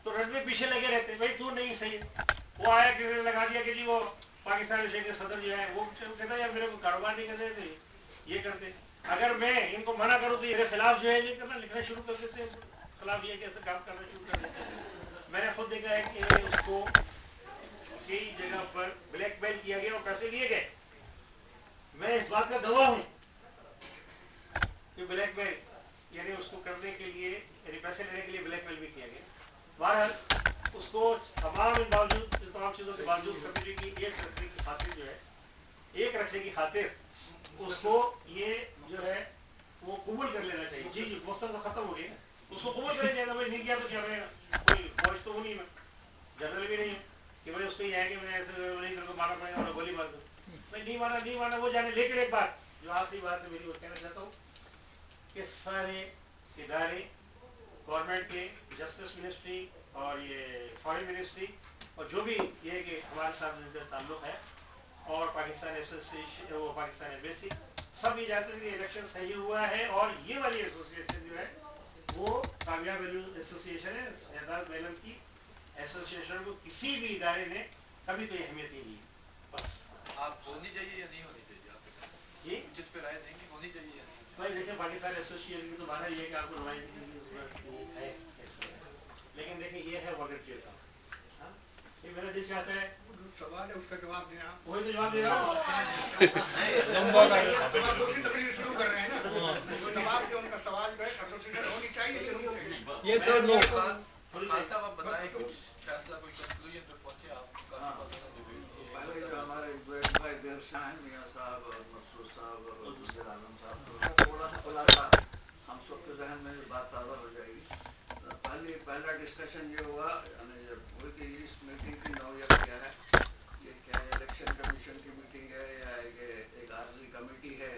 तो रडवे पीछे लगे रहते, भाई तू नहीं सही। वो आया कि लगा दिया कि जी वो पाकिस्तान के सदर जो है वो कहता है यार मेरे को कारोबार नहीं करते थे, ये करते, अगर मैं इनको मना करूं तो ये खिलाफ जो है ये करना लिखना शुरू कर देते हैं, खिलाफ ये कैसे काम करना शुरू कर देते हैं। मैंने खुद देखा है कि उसको कई जगह पर ब्लैकमेल किया गया और पैसे लिए गए, मैं इस बात का गवाह हूं कि ब्लैकमेल यानी उसको करने के लिए यानी पैसे लेने के लिए ब्लैकमेल भी किया गया। बहरहाल उसको तमाम चीजों के बावजूद कमेटी की एक तरक्की की खातिर जो है एक रखने की खातिर उसको ये जो है वो कबूल कर लेना चाहिए। जी जी गोश्त तो खत्म हो गई ना, उसको कबूल कर लेना, भाई नहीं किया तो क्या रहेगा, कोई फौज तो नहीं मैं जनरल भी नहीं है कि भाई उसको ये है कि मैं ऐसे नहीं तेरे को मारना पड़ेगा और गोली मार दूँ। मैं नहीं माना वो जाने। लेकिन एक बात जो आखिरी बात है मेरी वो कहना चाहता हूँ कि सारे इदारे गवर्नमेंट के, जस्टिस मिनिस्ट्री और ये फॉरेन मिनिस्ट्री और जो भी ये कि हमारे साथ जिनका ताल्लुक है और पाकिस्तान एसोसिएशन, वो पाकिस्तान एम्बेसी, सब ये जानते हैं कि इलेक्शन सही हुआ है और ये वाली एसोसिएशन जो है वो कामयाब एसोसिएशन है। एजाज बेगम की एसोसिएशन को किसी भी इदारे ने कभी कोई अहमियत नहीं दी। बस आप होनी चाहिए या नहीं होनी चाहिए, आप जी जिस पे राय देंगे होनी चाहिए या नहीं? भाई देखिए पाकिस्तान एसोसिएशन की तो बात है ये कि आपको नुमाइंदगी की जरूरत है, लेकिन देखिए ये है वॉलंटियर का। ये मेरा दिल चाहता है सवाल है उसका जवाब दें आप। वही तो जवाब दे रहा हूँ। दूसरी तकलीफ शुरू कर रहे हैं ना, तो जवाब जो उनका सवाल जो है एसोसिएशन होनी चाहिए कि नहीं चाहिए। ये सर नो साहब आप बताएं कुछ फैसला, कोई कंक्लूजन पे पहुंचे आप? पहले जो हमारे भाई देर शाह मियाँ साहब और मकसूद साहब और वज़ीर आज़म साहब, थोड़ा सा खुलासा हम सबके जहन में बात ताज़ा हो जाएगी। पहला डिस्कशन ये हुआ यानी जब हुई कि इस मीटिंग की नौयत क्या है, ये क्या इलेक्शन कमीशन की मीटिंग है या एक आर्जी कमेटी है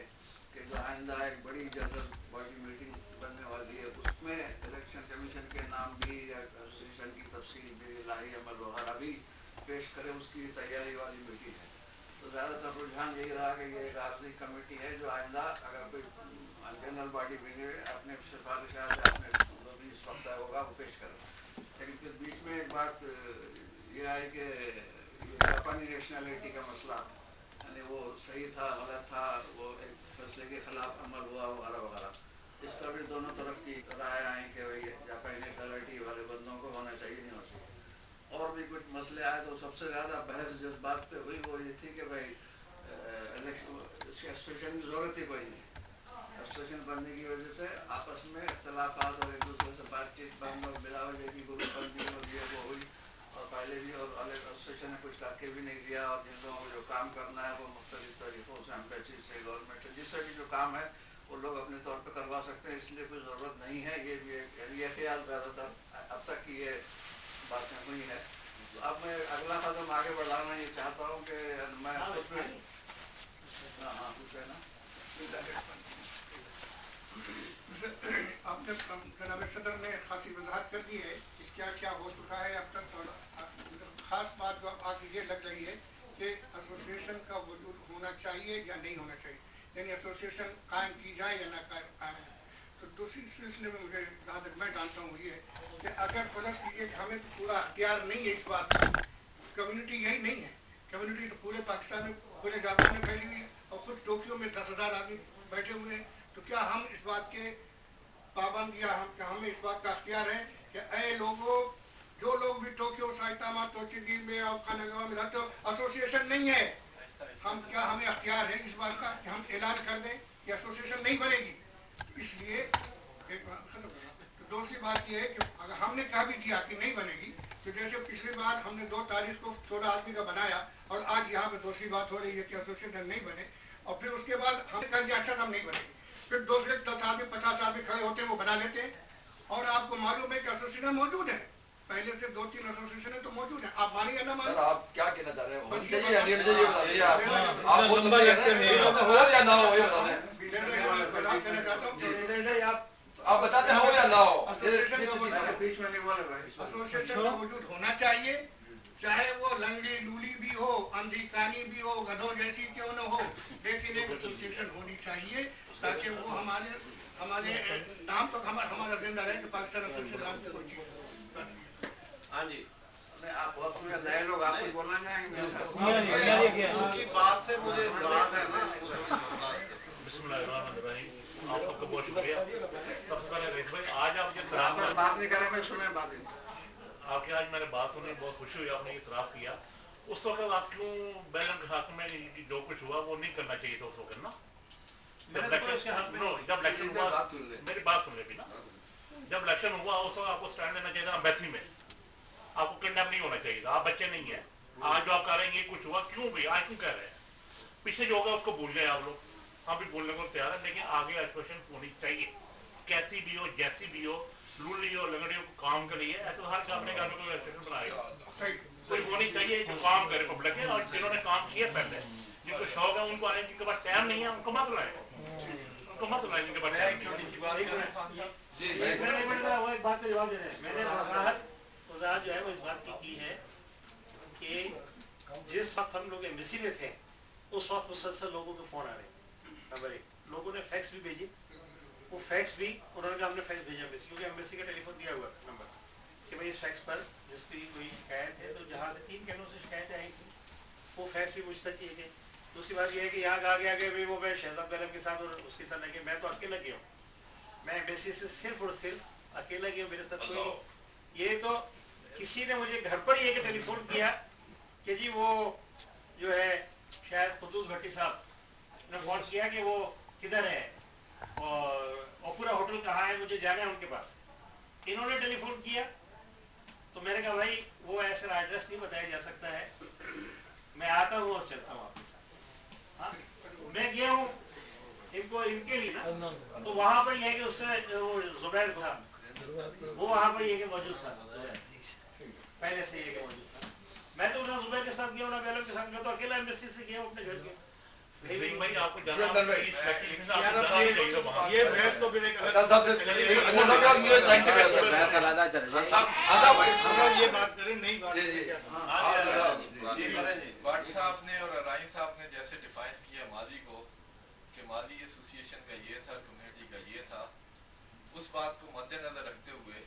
कि जो आइंदा एक बड़ी जनरल बॉडी मीटिंग बनने वाली है, उसमें इलेक्शन कमीशन के नाम भी या एसोसिएशन की तफसील भी, इलाही अमल वगैरह भी पेश करे, उसकी तैयारी वाली मीटिंग है। तो ज़्यादातर रुझान यही रहा कि ये एक आर्जी कमेटी है जो आइंदा अगर कोई जनरल बॉडी बने अपने सिफारिशात अपने इस वक्त होगा वो पेश करें। लेकिन फिर बीच में एक बात ये आई कि जापानी नेशनैलिटी का मसला यानी वो सही था गलत था, वो एक फैसले के खिलाफ अमल हुआ वगैरह वगैरह, इस पर भी दोनों तरफ की राय आई कि भाई जापानी नेशनैलिटी वाले बंदों को होना चाहिए नहीं होना चाहिए। और भी कुछ मसले आए तो सबसे ज़्यादा बहस जिस बात पे हुई वो ये थी कि भाई एसोसिएशन की ज़रूरत ही कोई नहीं। एसोसिएशन बनने की वजह से आपस में इख्तलाफात और एक दूसरे से बातचीत बंद और बिला वजह की ग्रुप बंदी और ये वो हुई, और पहले भी और अलग एसोसिएशन ने कुछ करके भी नहीं दिया, और जिन लोगों को जो काम करना है वो मुख्तलिफ तरीक़ों से एम्बेसी से गवर्नमेंट से जिससे भी जो काम है वो लोग अपने तौर पर करवा सकते हैं, इसलिए कोई ज़रूरत नहीं है। ये भी ये ख्याल ज़्यादातर अब तक की ये बातें हुई हैं। तो अब मैं अगला कदम आगे बढ़ाना ये चाहता हूँ कि मैं खुद भी हाँ कुछ है ना आपने जनाब सदर ने खासी वजाहत कर दी है कि क्या क्या हो चुका है अब तक। और खास बात जो आगे ये लग रही है कि एसोसिएशन का वजूद होना चाहिए या नहीं होना चाहिए, यानी एसोसिएशन कायम की जाए या ना कायम है। तो दूसरी सिलसिले में मुझे जहाँ तक मैं जानता हूँ ये कि अगर फर्ज कीजिए कि हमें पूरा अख्तियार नहीं है इस बात का, कम्युनिटी यही नहीं है, कम्युनिटी तो पूरे पाकिस्तान में पूरे जापान में फैली हुई है और खुद टोक्यो में 10,000 आदमी बैठे हुए हैं। तो क्या हम इस बात के पाबंद या हमें इस बात का अख्तियार है कि ऐ लोगों, जो लोग भी टोक्यो, साइतामा, तोचिगी में और कानागावा में रहते हो, एसोसिएशन नहीं है, हम क्या हमें अख्तियार है इस बात का कि हम ऐलान कर दें कि एसोसिएशन नहीं बनेगी? इसलिए एक बात खत्म करना। तो दूसरी बात यह है कि अगर हमने कह भी दिया कि नहीं बनेगी, तो जैसे पिछली बार हमने 2 तारीख को 16 आदमी का बनाया और आज यहाँ पे दूसरी बात हो रही है कि एसोसिएशन नहीं बने, और फिर उसके बाद हमने कह दिया अच्छा हम नहीं बनेगी, फिर दूसरे 10 आदमी 50 आदमी खड़े होते हैं वो बना लेते हैं। और आपको मालूम है कि एसोसिएशन मौजूद है, पहले से 2-3 एसोसिएशन तो मौजूद है, आप मानिए ना मानिए। आप क्या कहना चाह रहे हैं, होनी चाहिए या नहीं होनी चाहिए बता दीजिए आप हो या ना हो ये बता दें। कहना चाहता हूँ आप बताते हो या ना हो, बीच में नहीं बोले भाई। एसोसिएशन का वजूद होना चाहिए, चाहे वो लंगड़ी लूली भी हो, अंधी कानी भी हो, गधों जैसी क्यों न हो, लेकिन एक एसोसिएशन होनी चाहिए ताकि वो हमारे नाम तक हमारा जिंदा रहे कि पाकिस्तान एसोसिएशन नाम की कोई चीज। हाँ जी आप बहुत नए लोग आप कुछ बोलना चाहेंगे? उनकी बात से मुझे बात है ना। आप सबको बहुत शुक्रिया। सबसे पहले रेख भाई आज आप जब बात नहीं करें मैं सुने बात आपकी आज मैंने बात सुनी, बहुत खुशी हुई आपने इतराफ किया। उस वक्त आप क्यों बैगम के हक में जो कुछ हुआ वो नहीं करना चाहिए था उस वक्त ना? जब इलेक्शन हुआ मेरी बात सुन ले भी ना, जब इलेक्शन हुआ उस वक्त आपको स्टैंड लेना चाहिए था एम्बेसी में, आपको किडनैप नहीं होना चाहिए था, आप बच्चे नहीं है। आज जो आप कह रहे हैं ये कुछ हुआ, क्यों भी आज क्यों कह रहे हैं? पीछे जो होगा उसको भूल गए आप लोग, हम भी बोलने को तैयार है, लेकिन आगे एजुकेशन होनी चाहिए, कैसी भी हो, जैसी भी हो, लूली हो, लगड़ी हो, काम के लिए। ऐसे तो हर अपने घर में कोई एजुकेशन बनाएगा, कोई होनी चाहिए जो काम करे पब्लिक है, और जिन्होंने काम किया पहले, जिनको शौक है उनको आए, जिनके पास टाइम नहीं है उनको मत लाए, उनको मत लाए जिनके पास टाइम नहीं है। वो एक बात का जवाब दे रहे हैं। मैंने वजाहत जो है वो इस बात की है कि जिस वक्त हम लोग एम्बेसी में थे उस वक्त मुसलसल लोगों के फोन आ रहे हैं। नंबर एक, लोगों ने फैक्स भी भेजे, वो फैक्स भी उन्होंने कहा हमने फैक्स भेजा एम्बेसी, क्योंकि एम्बेसी का टेलीफोन दिया हुआ था नंबर कि भाई इस फैक्स पर जिसकी कोई शिकायत है, तो जहाँ से 3 केंद्रों से शिकायतें आई थी वो फैक्स भी मुझ तक किए गए। दूसरी बात यह है कि यहाँ कहा गया कि भाई वो मैं शहजाद बेगम के साथ और उसके साथ लगे, मैं तो अकेला गया हूँ, मैं एम्बेसी से सिर्फ और सिर्फ अकेला गया, मेरे साथ कोई। ये तो किसी ने मुझे घर पर ही टेलीफोन किया कि जी वो जो है शायद कुतुब भट्टी साहब ने फोन किया कि वो किधर है और ओपुरा होटल कहाँ है, मुझे जाना है उनके पास। इन्होंने टेलीफोन किया तो मैंने कहा भाई वो ऐसा एड्रेस नहीं बताया जा सकता है, मैं आता हूँ और चलता हूँ आपके साथ। हाँ, मैं गया हूँ इनको इनके लिए ना, तो वहां पर यह कि उससे वो जुबैर था, वो वहां पर यह मौजूद था, पहले से ये मौजूद था। मैं तो ना जुबैर के साथ गया ना बेलम के साथ, मैं तो अकेला एम्बेसी से गया अपने घर के। भाई आपको जाना ये बैठ तो फिर एक ये बात करें नई बात। भट्ट साहब ने और राइन साहब ने जैसे डिफाइन किया माली को कि माली एसोसिएशन का ये था, कम्युनिटी का ये था, उस बात को मद्देनजर रखते हुए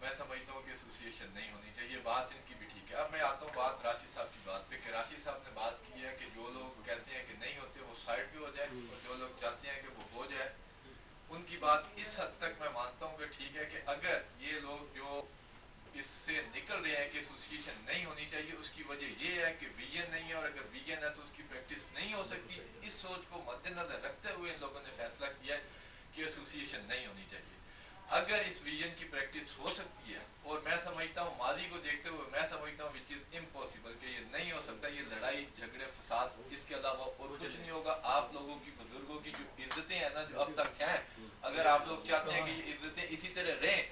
मैं समझता हूँ कि एसोसिएशन नहीं होनी चाहिए। बात इनकी भी ठीक है। अब मैं आता हूँ बात राशिद साहब की बात पे कि राशिद साहब ने बात की है कि जो लोग कहते हैं कि नहीं होते वो साइड भी हो जाए, और जो लोग चाहते हैं कि वो हो जाए। उनकी बात इस हद तक मैं मानता हूँ कि ठीक है कि अगर ये लोग जो इससे निकल रहे हैं कि एसोसिएशन नहीं होनी चाहिए, उसकी वजह ये है कि विजन नहीं है, और अगर विजन है तो उसकी प्रैक्टिस नहीं हो सकती। इस सोच को मद्देनजर रखते हुए इन लोगों ने फैसला किया है कि एसोसिएशन नहीं होनी चाहिए। अगर इस विजन की प्रैक्टिस हो सकती है, और मैं समझता हूँ माली को देखते हुए मैं समझता हूँ विच इज इम्पॉसिबल कि ये नहीं हो सकता, ये लड़ाई झगड़े फसाद इसके अलावा और कुछ नहीं होगा। आप लोगों की बुजुर्गों की जो इज्जतें हैं ना, जो अब तक हैं, अगर आप लोग चाहते हैं कि ये इज्जतें इसी तरह रहें,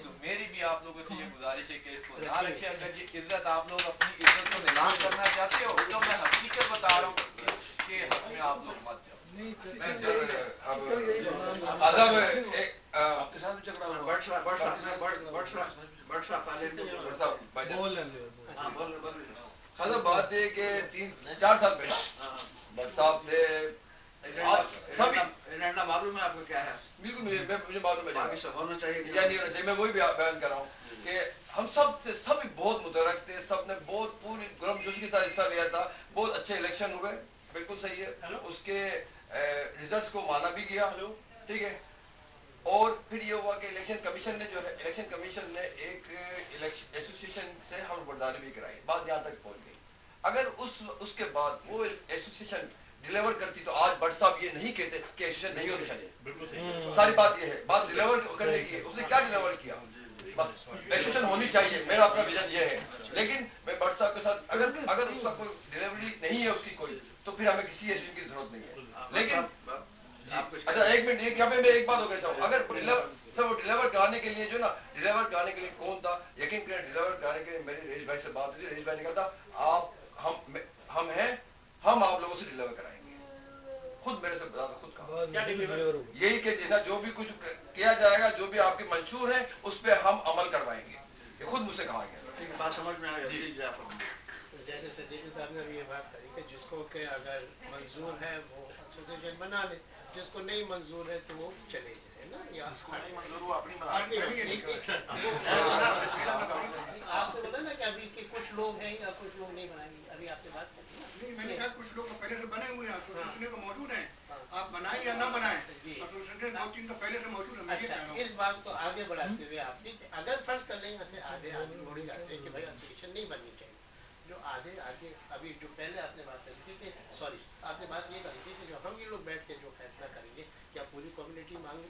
तो मेरी भी आप लोगों से ये गुजारिश है कि इसको ना रखें। अगर ये इज्जत आप लोग अपनी इज्जत को नीलाम करना चाहते हो, तो मैं हकीकत बता रहा हूँ, इसके हक में आप लोग मत जाओ। आपके साथ भी झगड़ा हुआ। खासा बात है कि 3-4 साल पहले भट्ट साहब थे, एजेंडा मालूम है आपको क्या है? बिल्कुल मुझे मालूम है, होना चाहिए या नहीं होना चाहिए, मैं वही बयान कर रहा हूँ कि हम सभी बहुत मुतरक थे, सबने बहुत पूरी गर्मजोशी के साथ हिस्सा लिया था। बहुत अच्छे इलेक्शन हुए, बिल्कुल सही है, उसके रिजल्ट्स को माना भी गया, ठीक है। और फिर ये हुआ कि इलेक्शन कमीशन ने जो है, इलेक्शन कमीशन ने एक एसोसिएशन से हम बर्दारी भी कराई, बात यहाँ तक पहुंच गई। अगर उसके बाद वो एसोसिएशन डिलीवर करती तो आज भट्ट साहब ये नहीं कहते कि एसोसिएशन नहीं होनी चाहिए। सारी बात ये है, बात डिलीवर करने की है। उसने क्या डिलीवर किया? एसोसिएशन होनी चाहिए, मेरा अपना विजन ये है। लेकिन मैं भट्ट साहब के साथ अगर उसका कोई डिलीवरी नहीं है उसकी कोई, तो फिर हमें किसी एसोसिएशन की जरूरत नहीं है। लेकिन अच्छा एक मिनट, यहाँ पे मैं एक बात हो गई चाहूँ, अगर वो डिलीवर कराने के लिए जो ना, डिलीवर कराने के लिए कौन था? यकीन करें, डिलीवर कराने के लिए मेरी रईस भाई से बात हुई, रईस भाई ने कहा था आप हम हैं, हम आप लोगों से डिलीवर कराएंगे। खुद मेरे से बता दो, खुद कहा यही कि ना जो भी कुछ किया जाएगा, जो भी आपके मंशूर है उस पर हम अमल करवाएंगे, ये खुद मुझसे कहा गया। बात समझ में आ गई। जैसे सदीक साहब ने भी ये बात करी कि जिसको के अगर मंजूर है वो एसोसिएशन बना ले, जिसको नहीं मंजूर है तो वो चले जाए ना, या नहीं मंजूर वो अपनी आपने बोला ना कि अभी के कुछ लोग हैं या कुछ लोग नहीं बनाएंगे, अभी आपसे बात नहीं, मैंने कहा कुछ लोग पहले से बने हुए हैं, एसोसिएशन तो मौजूद है, आप बनाए या ना बनाए, एसोसिएशन 2-3 तो पहले से मौजूद है। अच्छा, इस बात को आगे बढ़ाते हुए आपने अगर फर्ज कर लेंगे आधे जोड़ी जाते हैं कि भाई एसोसिएशन नहीं बननी चाहिए, जो आधे अभी जो पहले आपने बात करी थी कि आपने बात ये करी थी कि जो हम ये लोग बैठ के जो फैसला करेंगे, क्या पूरी कम्युनिटी मांग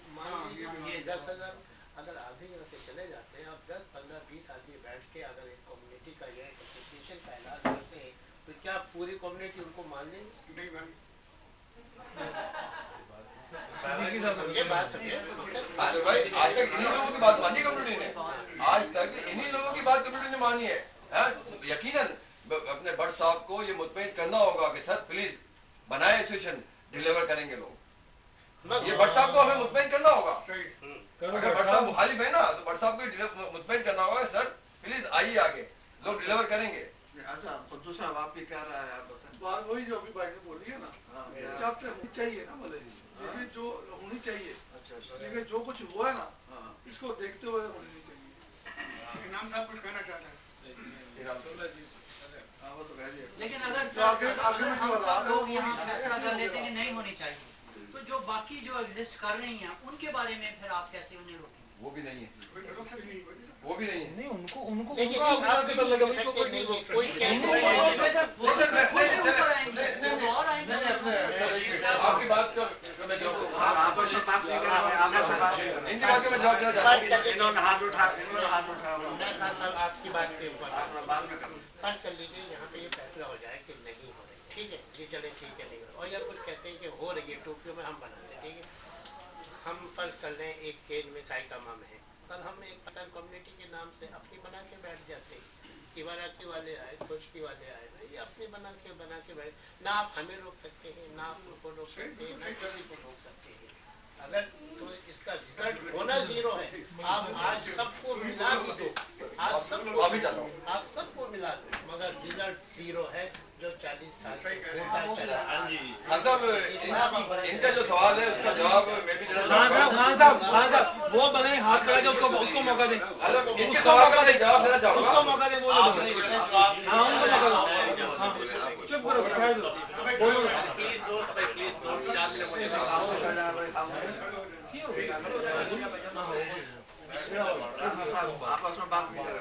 10,000 अगर आधे यहाँ से चले जाते हैं, अब 10, 15, 20 आदमी बैठ के अगर एक कम्युनिटी का या एक एसोसिएशन का ऐलान करते हैं, तो क्या पूरी कम्युनिटी उनको मान लेंगे? नहीं मान ये बात है। अरे भाई, आज तक इन्हीं लोगों की बात मानी कम्युनिटी ने, आज तक इन्हीं लोगों की बात कम्युनिटी ने मानी है। यकीनन अपने भट्ट साहब को ये मुतमईन करना होगा कि सर प्लीज बनाए एसोसिएशन, डिलीवर करेंगे लोग। ये भट्ट साहब को हमें मुतमईन करना होगा। अगर भट्ट साहब मुखालिफ है ना, तो भट्ट साहब को मुतमईन करना होगा, सर प्लीज आइए आगे, लोग डिलीवर करेंगे। अच्छा खुद्दू साहब, आपकी क्या राय है? आप बात वही जो अभी भाई ने बोली है ना, चाहते होनी चाहिए ना, मतलब लेकिन जो होनी चाहिए, लेकिन जो कुछ हुआ है ना, इसको देखते हुए होनी नहीं चाहिए। इनाम साहब कुछ कहना चाहते हैं? लेकिन अगर हम सब लोग यहाँ फैसला कर लेते हैं कि नहीं होनी चाहिए, तो जो बाकी जो एग्जिस्ट कर रही हैं उनके बारे में फिर आप कैसे उन्हें रोकेंगे? वो भी नहीं है, वो भी नहीं है। नहीं, उनको लेकिन आपको आप पता लगा नहीं कोई नहीं रोक कोई आपकी बात का मैं जवाब आपस में बात नहीं कर रहे, आपस में बात नहीं कर रहे। इनकी बात का मैं जवाब देना चाहता हूँ। इन्होंने हाथ उठा, मैं साहब आपकी बात के ऊपर बात में कर फर्ज कर लीजिए यहाँ पे ये फैसला हो जाए कि नहीं हो रही, ठीक है जी, चले ठीक है, नहीं हो रही, और या कुछ कहते हैं कि हो रही है, टोक्यो में हम बना लें, ठीक है। हम फर्ज कर लें एक केज में चाय का मम है, कल हम एक पठान कम्युनिटी के नाम से अपनी बना के बैठ जाते हैं, इमाराती वाले आए, खोजकी वाले आए, ये अपने बना के बैठ, ना आप हमें रोक सकते हैं, ना आप उनको रोक सकते हैं, ना किसी को रोक सकते हैं। अगर तो इसका रिजल्ट होना 0 है, आप आज सबको मिला भी दो, आप सबको मिला दो, मगर रिजल्ट 0 है, जो 40 साल से होता चला। मतलब इनका जो सवाल है उसका जवाब मैं भी देना चाहूँगा। खान साहब वो बने हाथ खड़ा के उसको मौका दें, इनके सवाल का मैं जवाब देना चाहूँगा। उसको मौका दें, वो हाँ उनको मौका दो, चुप करो, बैठा दो, बोलो आपस में बात नहीं कर रहे।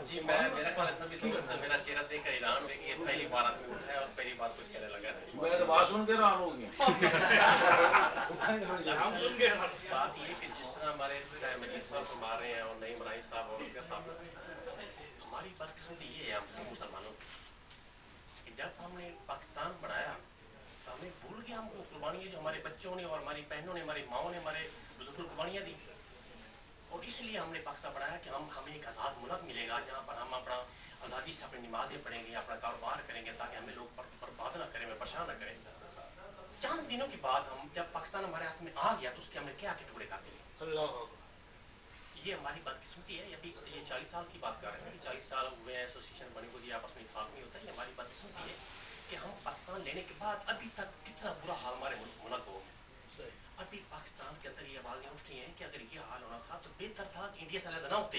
जी, मेरा ख्याल ऐसा भी मेरा चेहरा देखकर ऐलान है कि ये पहली बार आदमी उठा है और पहली बार कुछ कहने लगा है। मैं तो बात सुन के हैरान हो गया। बात ये कि जिस तरह हमारे मजीद साहब फरमा रहे हैं और नई मनाई साहब और उनके साहब, हमारी बदकिस्मती ये है हमसे मुसलमानों की, जब हमने पाकिस्तान बनाया तो हमें भूल गया हमको कुर्बानियाँ जो हमारे बच्चों ने और हमारी बहनों ने, हमारी माओ ने, हमारे बुजुर्गों को कुर्बानियाँ दी, और इसलिए हमने पाकिस्तान बनाया कि हमें एक आज़ाद मुल्क मिलेगा जहाँ पर हम अपना आज़ादी से अपनी नमाजें पढ़ेंगे, अपना कारोबार करेंगे, ताकि हमें लोग बर्बाद न करें, परेशान न करें। चंद दिनों के बाद हम जब पाकिस्तान हमारे हाथ में आ गया तो उसके हमने क्या के टुकड़े काटे। ये हमारी बदकिस्मती है। अभी ये 40 साल की बात कर रहे हैं कि 40 साल हुए हैं, एसोसिएशन बनी हुई आपस में इत्तेफाक नहीं होता। ये हमारी बदकिस्मती है कि हम पाकिस्तान लेने के बाद अभी तक कितना बुरा हाल हमारे मुल्क हो। अभी पाकिस्तान के अंदर ये आवाजें उठ रही हैं कि अगर ये हाल होना था तो बेहतर था कि इंडिया से अलग न होते।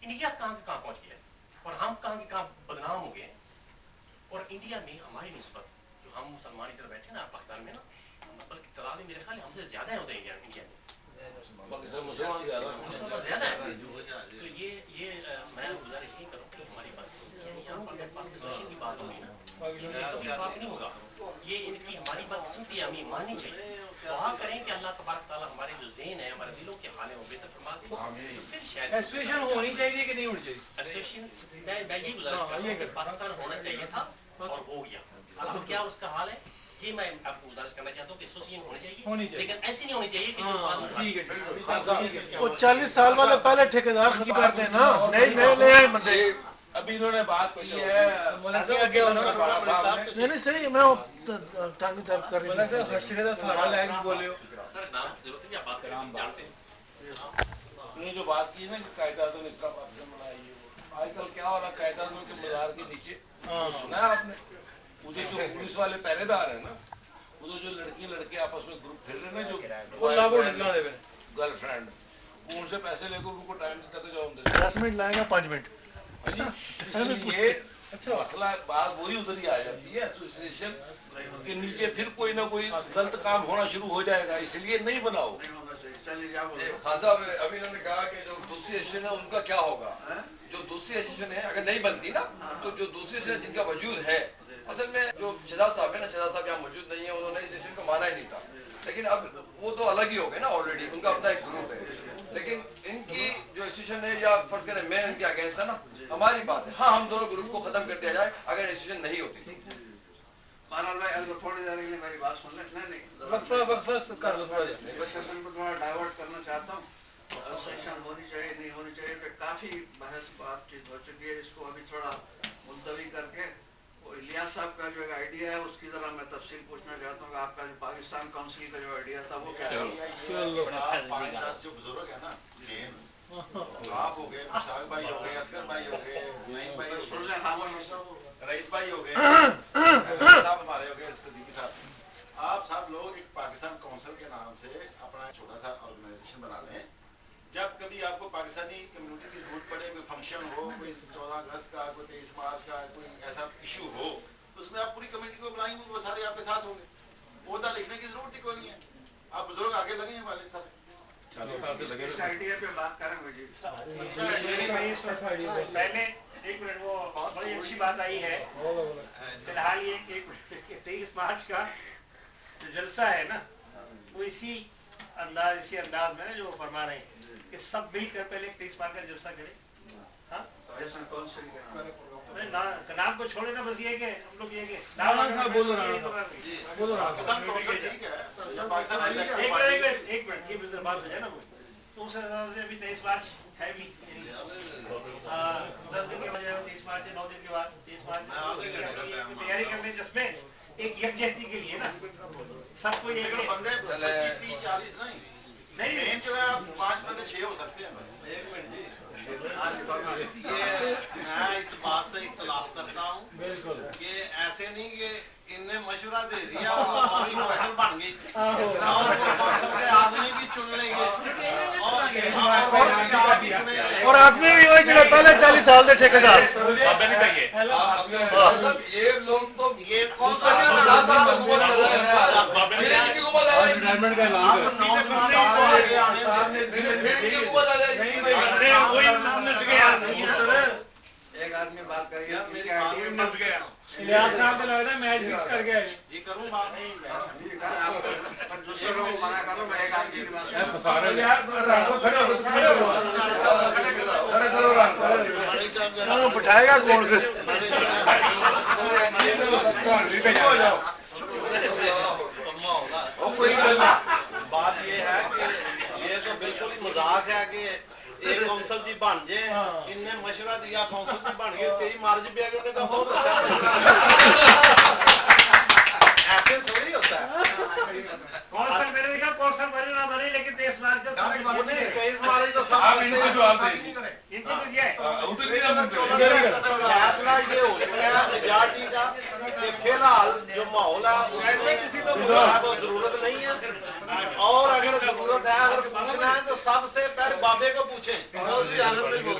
इंडिया कहाँ के कहाँ पहुंच गया और हम कहाँ के कहाँ बदनाम हो गए। और इंडिया में हमारी निस्बत जो हम मुसलमान इधर बैठे ना पाकिस्तान में ना, मतलब तादाद में मेरे ख्याल हमसे ज्यादा है होते इंडिया में, मुसलमान ज्यादा है। तो ये मैं गुजारिश नहीं करूँ कि हमारी बात यहाँ पर पाकिस्तान की बात होगी ना, बात नहीं होगा। ये इनकी हमारी बात सुनती है, हमें माननी चाहिए। दुआ करें कि अल्लाह तबारक तआला हमारे जो ज़हन है, हमारे दिलों के हाल है वो बेहतर फरमा दे। फिर शायद एसोसिएशन होनी चाहिए कि नहीं होनी चाहिए? एसोसिएशन मैं ये गुजारिश करता हूं कि पाकिस्तान होना चाहिए था और हो गया। अब क्या उसका हाल है ये मैं आपको गुजारिश करना चाहता हूँ कि एसोसिएशन होनी चाहिए, लेकिन ऐसी नहीं होनी चाहिए कि वो 40 साल वाले पहले ठेकेदार खत्म करते हैं ना, नए बंदे। अभी इन्होंने बात की है नहीं सही, मैं टांग दर्द कर रही सवाल है बोले हो। ये जो बात की है ना कि कायदादों ने इस्लाम बनाई है, आजकल क्या हो रहा है कायदादों के मज़ार के नीचे सुना है आपने, मुझे जो पुलिस वाले पहरेदार है ना, वो जो लड़के आपस में ग्रुप फिर रहे ना, जो गर्लफ्रेंड, वो उनसे पैसे लेकर उनको टाइम देता था जाओ अंदर 10 मिनट लाएगा 5 मिनट। इसलिए मसला बात वही उधर ही आ जाती है, एसोसिएशन के नीचे फिर कोई ना कोई गलत काम होना शुरू हो जाएगा, इसलिए नहीं बनाओ। खान साहब अभी इन्होंने कहा कि जो दूसरी एसोसिएशन है उनका क्या होगा। जो दूसरी एसोसिएशन है अगर नहीं बनती ना, तो जो दूसरी एसोसिएशन जिनका वजूद है, असल में जो शहजाद साहब है ना, शहजाद साहब यहाँ मौजूद नहीं है, उन्होंने इस एसोसिएशन को माना ही नहीं था, लेकिन अब वो तो अलग ही हो गए ना, ऑलरेडी उनका अपना एक ग्रुप है। लेकिन इनकी जो इंस्टीट्यूशन है या फर्ज करें मैं इनके अगेंस्ट है ना, हमारी बात है, हाँ हम दोनों ग्रुप को खत्म कर दिया जाए अगर इंस्टीट्यूशन नहीं होती तो। महाराज भाई अगर थोड़ी देर के लिए मेरी बात सुन ले। नहीं एसोसिएशन को थोड़ा डाइवर्ट करना चाहता हूँ। एसोसिएशन होनी चाहिए नहीं होनी चाहिए पे काफी बहस बातचीत हो चुकी है, इसको अभी थोड़ा मुलतवी करके वो इलियास साहब का जो आइडिया है उसकी जरा मैं तफसील पूछना चाहता हूँ कि आपका जो पाकिस्तान काउंसिल का जो आइडिया था वो क्या है? 5-10 जो बुजुर्ग है ना, आप हो गए, मुश्ताक भाई हो गए, असगर भाई हो गए, नईम भाई हो गए, रईस भाई हो गए, साहब हमारे हो गए, सिद्दीकी साहब, आप सब लोग एक पाकिस्तान काउंसिल के नाम से अपना एक छोटा सा ऑर्गेनाइजेशन बना लें। जब कभी आपको पाकिस्तानी कम्युनिटी की जरूरत पड़े, कोई फंक्शन हो, कोई 14 अगस्त का, कोई 23 मार्च का, कोई ऐसा इशू हो, तो उसमें आप पूरी कम्युनिटी को बुलाएंगे, वो सारे आपके साथ होंगे। ओहदा लिखने की जरूरत ही कोई नहीं है, आप बुजुर्ग आगे लगे हैं वाले सारे। इस आइडिया पे बात करेंगे जी। पहले एक मिनट, वो बड़ी अच्छी बात आई है। फिलहाल ये 23 मार्च का जो जलसा है ना, वो इसी अंदाज में जो फरमा रहे हैं कि सब मिलकर पहले 23 मार्च का जलसा करें। हाँ, नाम को छोड़े ना, बस ये के हम लोग ये के एक मिनट ये बिजनेस बात हो जाए ना, वो तो उस हिसाब से अभी 23 मार्च है भी 10 दिन के बाद 23 मार्च है, 9 दिन के बाद 23 मार्च तैयारी करने, जिसमें एक यकजहती के लिए ना सबको ये बंदे 25-30-40 नहीं मेन जो है आप 5 बंदे 6 हो सकते हैं। एक मिनट जी, ये मैं इस बात से इख्तलाफ करता हूँ कि ऐसे नहीं कि इनने मशवरा दे दिया और हमारी फसल बन गई के आदमी भी चुन लेंगे और आदमी भी वही जो पहले 40 साल से ठेकेदार। ये लोग तो ये कौन सा रिटायरमेंट का एक आदमी बात करिए, मेरी आइडिया मर गया इलियास साहब को लग रहा है मैच फिक्स कर गए। ये करूँ बात नहीं दूसरे लोगों को मना करो, मैं एक आदमी की बात बिठाएगा कौन से? बात ये है कि ये तो बिल्कुल ही मजाक है कि एक कौंसल जी बन जाए, इनने मशवरा दिया कौंसल जी बन गए, 23 मार्च भी आगे उन्होंने कहा बहुत अच्छा। ऐसे थोड़ी होता है। कौंसल मैंने देखा, कौंसल बने ना बने, लेकिन 23 मार्च का 23 मार्च तो सब इनको तो दिया है। फैसला ये हो चुका है मेजॉरिटी का कि फिलहाल जो माहौल है उसमें किसी को जरूरत नहीं है, और अगर जरूरत है, अगर पूछना है तो सबसे पहले बाबे को पूछें।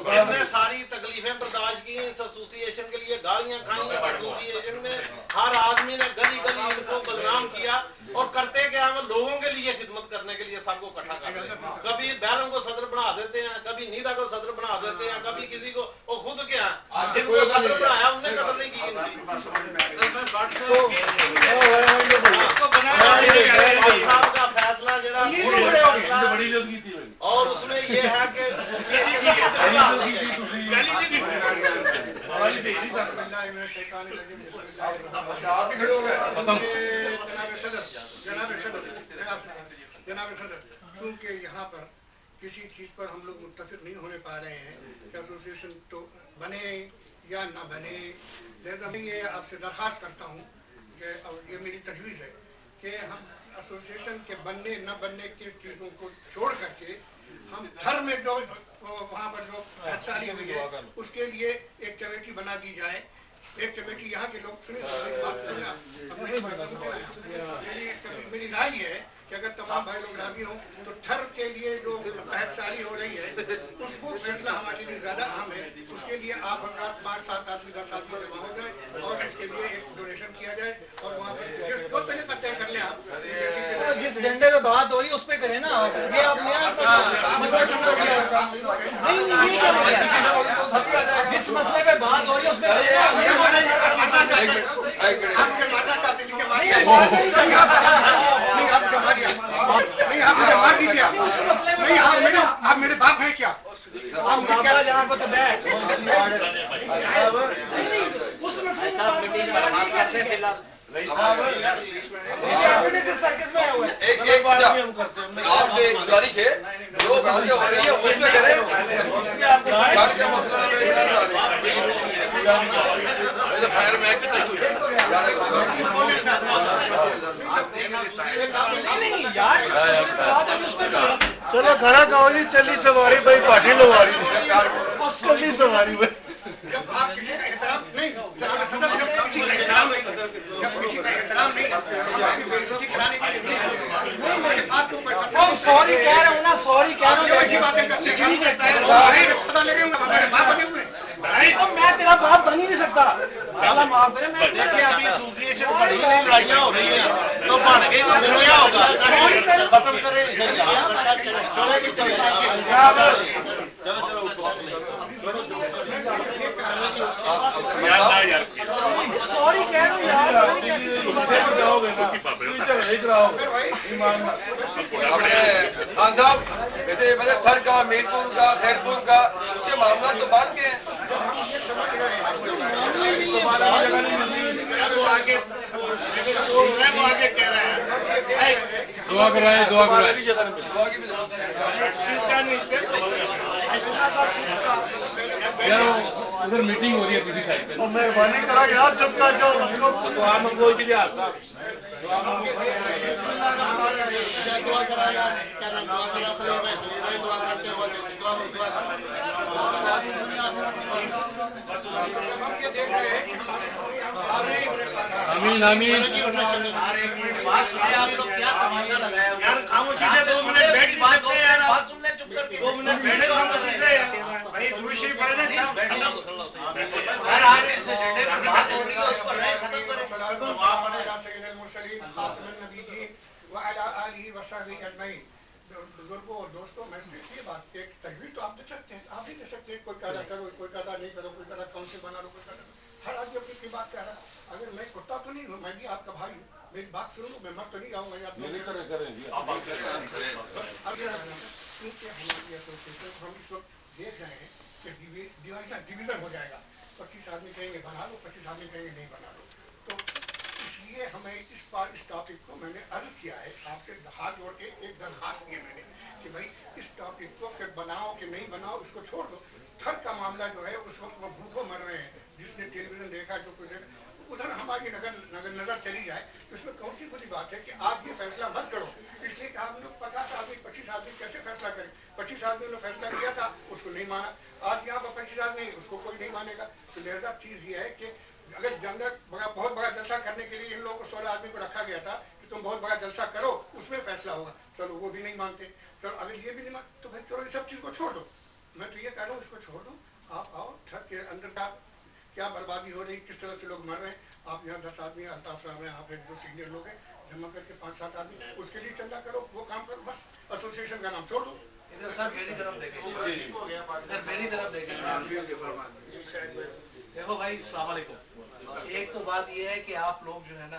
इसने सारी तकलीफें बर्दाश्त की हैं, इस एसोसिएशन के लिए गालियां खाई हैं, एसोसिएशन में हर आदमी ने गली गली इनको बदनाम किया, और करते क्या है, वो लोगों के लिए खिदमत करने के लिए सबको इकट्ठा करते हैं। कभी बैरम को सदर बना देते हैं, कभी नीदा को सदर बना देते हैं, कभी किसी को, वो खुद क्या है जिनको सदर बनाया उनने कदर नहीं की। साहब का फैसला जरा और उसमें ये है कि क्योंकि यहाँ पर किसी चीज पर हम लोग मुत्तफिक नहीं होने पा रहे हैं कि एसोसिएशन तो बने या न बने, लिहाजा मैं ये आपसे दरख्वास्त करता हूँ कि, और ये मेरी तजवीज़ है कि हम एसोसिएशन के बनने न बनने की चीज़ों को छोड़ करके हम थर में जो वहाँ पर जो फैसला हुई है उसके लिए एक कमेटी बना दी जाए। एक कमेटी यहाँ के लोग सुनिए, मेरी राय है कि अगर तमाम भाई लोग राजी हों तो थर के लिए जो बहससाली हो रही है उसको फैसला हमारे लिए ज्यादा अहम है। उसके लिए आप 5-7 आदमी 10 आदमी जमा हो जाए और उसके लिए एक डोनेशन किया जाए, और वहाँ पर जो पहले पर तय कर लें आप जिस एजेंडे पे बात हो रही है उस पे करें ना, ये आप जिस मसले पे बात हो रही है उस पे आप मेरे गुजारिश है जो बातें हो रही है उसमें करें, घर का मसला फायर में चलो घरा कहो जी चली सवारी भाई पाठी लवारी चली सवारी भाई जब आप किसी का एहतराम नहीं, जब किसी का एहतराम नहीं, जब किसी का एहतराम नहीं, हमारी बेइज्जती कराने के लिए नहीं, आपको सॉरी कह रहा हूँ ना, सॉरी कह रहा हूँ, ऐसी बातें करते हैं, खुदा लगे होंगे हमारे बाप बने हुए तो मैं तेरा बाप बन ही नहीं सकता। अल्लाह माफ करे, मैं अभी एसोसिएशन बड़ी लड़ाइयाँ हो रही हैं तो बन गई तो फिर क्या होगा, खत्म करें। सॉरी कह रहा हूँ यार, खान साहब वैसे मैंने थर का, मीरपुर का, खैरपुर का, उसके मामला तो बात के हैं। दुआ कराए, दुआ कराए। यार उधर मीटिंग हो रही है किसी साइड पे। मेहरबानी करा यार चुप कर जाओ, दुआ मंगो के लिए साहब आमीन आमीन। यार खामोशी से 2 मिनट बैठ सकते हैं यार, बात सुन ले चुप करके 2 मिनट बैठे काम कर सकते हैं भाई, दुरूद शरीफ पढ़े ना यार। आज इस एजेंडे पर बात हो रही है उस पर राय खत्म करें। बुजुर्गों और दोस्तों, मैं ये बात एक तजवीज़ तो आप दे सकते हैं, आप भी दे सकते हैं, कोई कायदा करो, कोई कायदा नहीं करो, कोई कायदा काउंसिल बना लो, कोई कायदा, हर आदमी अपनी बात कह रहा है। अगर मैं कुत्ता तो नहीं हूँ, मैं भी आपका भाई हूँ, मेरी बात सुनो, मैं मर तो नहीं जाऊँगा यार। नहीं करें क्योंकि हमारी एसोसिएशन हम इस वक्त देख रहे हैं कि डिवीजन हो जाएगा, 25 आदमी कहेंगे बना लो, 25 आदमी कहेंगे नहीं बना लो। तो इसलिए हमें इस टॉपिक को मैंने अर्ज किया है, आपसे हाथ जोड़ के एक दरखास्त की मैंने कि भाई इस टॉपिक को फिर बनाओ कि नहीं बनाओ, इसको छोड़ दो। थर का मामला जो है उस वक्त वो भूखों मर रहे हैं, जिसने टेलीविजन देखा, जो कुछ देखा, उधर हमारी नजर चली जाए तो इसमें कौन सी बुरी बात है कि आप ये फैसला मत करो। इसलिए कि हम लोग 50 आदमी 25 आदमी कैसे फैसला करें? 25 आदमियों ने फैसला किया था, उसको नहीं माना, आज यहाँ पर 25 आदमी उसको कोई नहीं मानेगा। तो लिहाजा चीज ये है कि अगर बहुत बड़ा जलसा करने के लिए इन लोगों को 16 आदमी को रखा गया था कि तुम बहुत बड़ा जलसा करो, उसमें फैसला होगा, चलो वो भी नहीं मानते। चलो अगर ये भी नहीं मानते तो भाई चलो ये सब चीज को छोड़ दो। मैं तो ये कह रहा हूँ इसको छोड़ दो, आप आओ, ट्रक के अंदर का क्या बर्बादी हो रही, किस तरह से लोग मर रहे हैं, आप यहाँ 10 आदमी, अल्ताफ साहब हैं, आप एक 2 सीनियर लोग हैं, जमा करके 5-7 आदमी उसके लिए चंदा करो, वो काम करो, बस एसोसिएशन का नाम छोड़ दो। सर मेरी तरफ देखें, सर मेरी तरफ देखें, देखो भाई अस्सलाम वालेकुम। एक तो बात ये है कि आप लोग जो है ना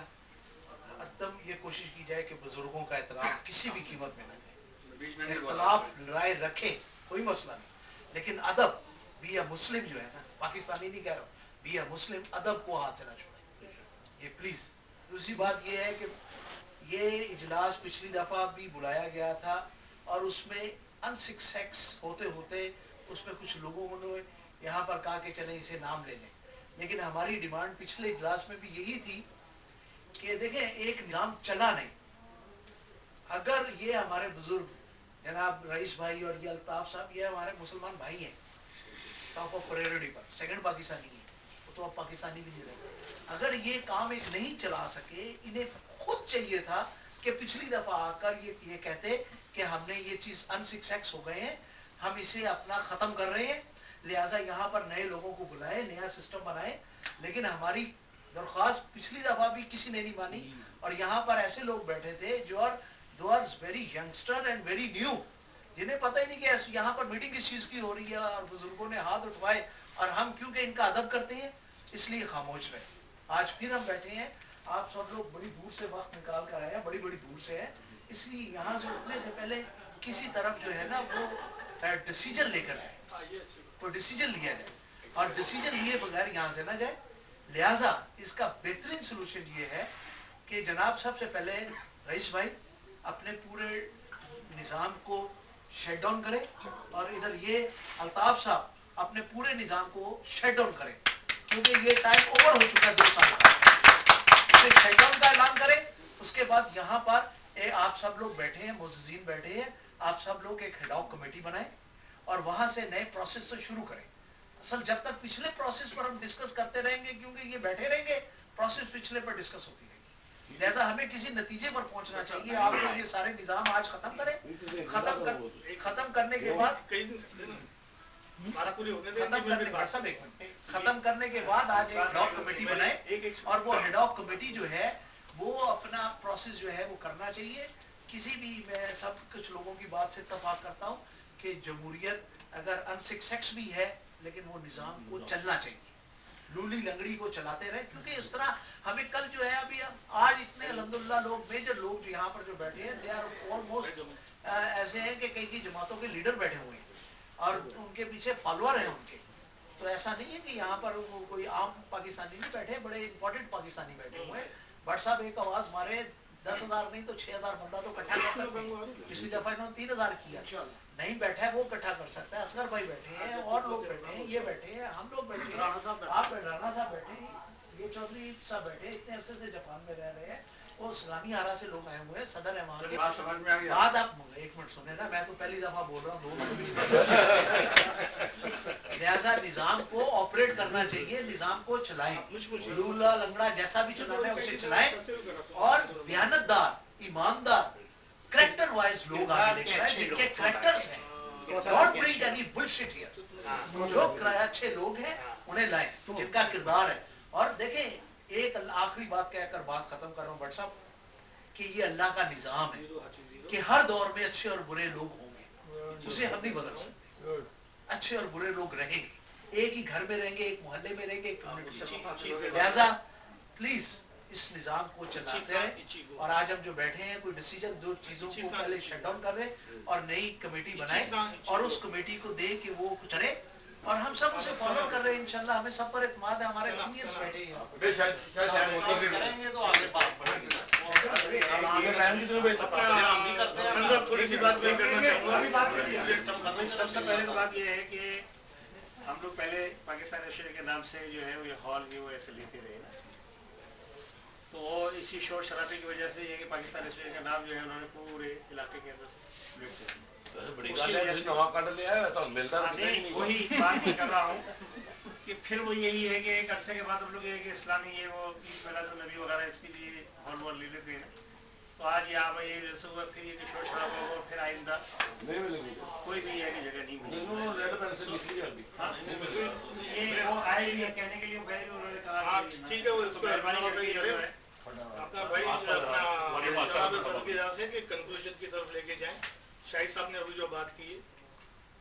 एकदम ये कोशिश की जाए कि बुजुर्गों का एहतराम किसी भी कीमत में न करें, इख्तलाफ राय रखें, कोई मसला नहीं, लेकिन अदब बी ए मुस्लिम जो है ना, पाकिस्तानी नहीं कह रहा हूँ, बी ए मुस्लिम, अदब को हाथ से ना छोड़े ये प्लीज। दूसरी बात ये है कि ये इजलास पिछली दफा भी बुलाया गया था और उसमें अनसक्सेस होते होते उसमें कुछ लोगों ने यहाँ पर कहा कि चले इसे नाम ले लें, लेकिन हमारी डिमांड पिछले इजलास में भी यही थी कि देखें एक निजाम चला नहीं। अगर ये हमारे बुजुर्ग जनाब रईस भाई और ये अल्ताफ साहब, ये हमारे मुसलमान भाई हैं, टॉप ऑफ प्रायोरिटी पर, सेकंड पाकिस्तानी है, वो तो अब पाकिस्तानी भी नहीं रहे। अगर ये काम एक नहीं चला सके, इन्हें खुद चाहिए था कि पिछली दफा आकर ये कहते कि हमने ये चीज अनसक्सेस हो गए हैं, हम इसे अपना खत्म कर रहे हैं, लिहाजा यहाँ पर नए लोगों को बुलाए, नया सिस्टम बनाए। लेकिन हमारी दरख्वास्त पिछली दफा भी किसी ने नहीं मानी और यहाँ पर ऐसे लोग बैठे थे जो दो are very youngster and very new, जिन्हें पता ही नहीं कि यहाँ पर मीटिंग किस चीज की हो रही है, और बुजुर्गों ने हाथ उठवाए और हम क्योंकि इनका अदब करते हैं इसलिए खामोश रहे। आज फिर हम बैठे हैं, आप सब लोग बड़ी दूर से वक्त निकाल कर आए हैं, बड़ी बड़ी दूर से है, इसलिए यहाँ से उठने से पहले किसी तरफ जो है ना वो डिसीजन लेकर जाए, कोई डिसीजन लिया जाए, और डिसीजन लिए बगैर यहाँ से ना जाए। लिहाजा इसका बेहतरीन सोल्यूशन ये है कि जनाब सबसे पहले रईस भाई अपने पूरे निज़ाम को शट डाउन करें और इधर ये अल्ताफ साहब अपने पूरे निज़ाम को शट डाउन करें, क्योंकि ये टाइम ओवर हो चुका है 2 साल का। शट डाउन का ऐलान करें, उसके बाद यहाँ पर आप सब लोग बैठे हैं, मुअज़्ज़िज़ीन बैठे हैं, आप सब लोग एक हेड ऑफ कमेटी बनाएं और वहां से नए प्रोसेस से शुरू करें। असल जब तक पिछले प्रोसेस पर हम डिस्कस करते रहेंगे, क्योंकि ये बैठे रहेंगे, प्रोसेस पिछले पर डिस्कस होती रहेगी। लिहाजा हमें किसी नतीजे पर पहुंचना चाहिए। आप लोग ये सारे निजाम आज खत्म करें, खत्म करने के बाद खत्म करने के बाद आज एक हेड ऑफ कमेटी बनाए और वो हेड ऑफ कमेटी जो है वो अपना प्रोसेस जो है वो करना चाहिए। किसी भी, मैं सब कुछ लोगों की बात से इत्तेफाक करता हूँ कि जमहूरियत अगर अनसक्सेस भी है, लेकिन वो निज़ाम को चलना चाहिए, लूली लंगड़ी को चलाते रहे, क्योंकि इस तरह हमें कल जो है अभी आज इतने अल्हम्दुलिल्लाह लोग, मेजर लोग जो यहाँ पर जो बैठे हैं, दे आर ऑलमोस्ट ऐसे हैं कि कई जमातों के लीडर बैठे हुए हैं और उनके पीछे फॉलोअर हैं उनके। तो ऐसा नहीं है कि यहाँ पर वो कोई आम पाकिस्तानी नहीं बैठे, बड़े इंपॉर्टेंट पाकिस्तानी बैठे हुए हैं। भट्ट साहब एक आवाज मारे 10,000 नहीं तो 6,000 बंदा तो इकट्ठा कर सकते हैं। पिछली दफा इन्होंने 3,000 किया, नहीं बैठा है वो इकट्ठा कर सकता है। असगर भाई बैठे हैं और लोग बैठे हैं, ये बैठे हैं, हम लोग बैठे हैं, आप राणा साहब बैठे हैं, ये चौधरी साहब बैठे, इतने अरसे से जापान में रह रहे हैं, वो इस्लामी हारा से लोग आए हुए हैं, सदर है वहाँ के। बात आप 1 मिनट सुने ना, मैं तो पहली दफा बोल रहा हूँ, लिहाजा निजाम को ऑपरेट करना चाहिए, निजाम को चलाएं, लूला लंगड़ा जैसा भी चलाना है उसे चलाएं और दयानतदार, ईमानदार, करेक्टर वाइज लोग आगे लेकर आए, जिनके करेक्टर्स हैं। Don't bring any bullshit here. जो अच्छे लोग हैं उन्हें लाएं, जिनका किरदार है। और देखें, एक आखिरी बात कहकर बात खत्म कर रहा हूं भट्ट साहब, कि ये अल्लाह का निजाम है कि हर दौर में अच्छे और बुरे लोग होंगे, उसे हम नहीं बदल सकते। अच्छे और बुरे लोग रहेंगे, एक ही घर में रहेंगे, एक मोहल्ले में रहेंगे, एक कम्युनिटी। लिहाजा प्लीज इस निजाम को चलाते रहे। और आज हम जो बैठे हैं, कोई डिसीजन, दो चीजों को पहले शट डाउन कर दे और नई कमेटी बनाए और उस कमेटी को दे कि वो चले और हम सब उसे फॉलो कर रहे हैं। इंशाल्लाह हमें सब पर इत्मीनान है, हमारे सीनियर्स बैठे हैं, करेंगे तो आगे बात बढ़ेगी। थोड़ी सी बात मैं करना चाहूँगा। सबसे पहले तो बात यह है कि हम लोग पहले पाकिस्तान एशिया के नाम से जो है वो हॉल भी वो ऐसे लेते रहे ना, तो इसी शोर शराबे की वजह से ये कि पाकिस्तान एशिया का नाम जो है उन्होंने पूरे इलाके के अंदर बड़ी बात है, नवा काट ले आया तो मिलता नहीं। वही बात मैं कर रहा हूँ कि फिर वो यही है कि एक अरसे के बाद हम लोग ये कि इस्लामी ये वो ईद मिलाद नबी वगैरह इसके लिए हॉल वॉल ले लेते हैं। तो आज यहाँ पर ये जैसे हुआ, फिर ये शोर शराबा होगा, फिर आइंदा नहीं मिलेगी, कोई भी है कि जगह नहीं मिलेगी। ये वो आए ही कहने के लिए उन्होंने कहा ठीक है, वो अपना भाई से कि कंक्लूजन की तरफ लेके जाएं। शाहिद साहब ने अभी जो बात की है,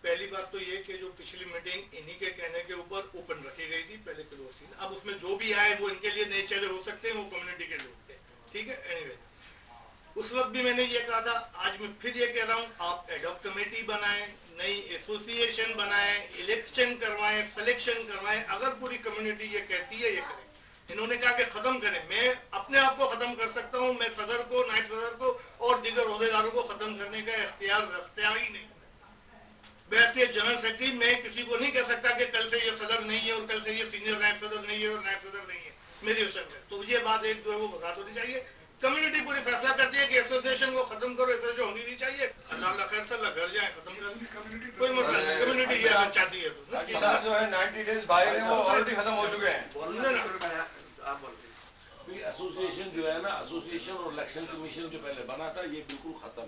पहली बात तो ये कि जो पिछली मीटिंग इन्हीं के कहने के ऊपर ओपन रखी गई थी, पहले क्लोज थी। अब उसमें जो भी आए वो इनके लिए नए चेहरे हो सकते हैं, वो कम्युनिटी के लोग थे, ठीक है। एनीवे, उस वक्त भी मैंने ये कहा था, आज मैं फिर ये कह रहा हूँ, आप हेड ऑफ कमेटी बनाएं, नई एसोसिएशन बनाएं, इलेक्शन करवाएं, सिलेक्शन करवाएं। अगर पूरी कम्युनिटी ये कहती है ये करें। इन्होंने कहा कि खत्म करें, मैं अपने आप को खत्म कर सकता हूं, मैं सदर को, नायब सदर को और दीगर ओहदेदारों को खत्म करने का इख्तियार ही नहीं। वैसे जनरल सेक्रेटरी, मैं किसी को नहीं कह सकता कि कल से ये सदर नहीं है और कल से ये सीनियर नायब सदर नहीं है और नायब सदर नहीं है मेरी असर में। तो ये बात एक जो है वो बता होनी चाहिए। कम्युनिटी पूरी फैसला करती है कि एसोसिएशन को खत्म करो, एसोसिएशन होनी नहीं चाहिए। अल्लाह खैर से घर जाए, खत्म कर कम्युनिटी, कोई मतलब नहीं, कम्युनिटी ये चाहती है। जो है 90 डेज बाहर है वो ऑलरेडी खत्म हो चुके हैं। एसोसिएशन जो है ना, एसोसिएशन और इलेक्शन कमीशन जो पहले बना था, ये बिल्कुल खत्म है।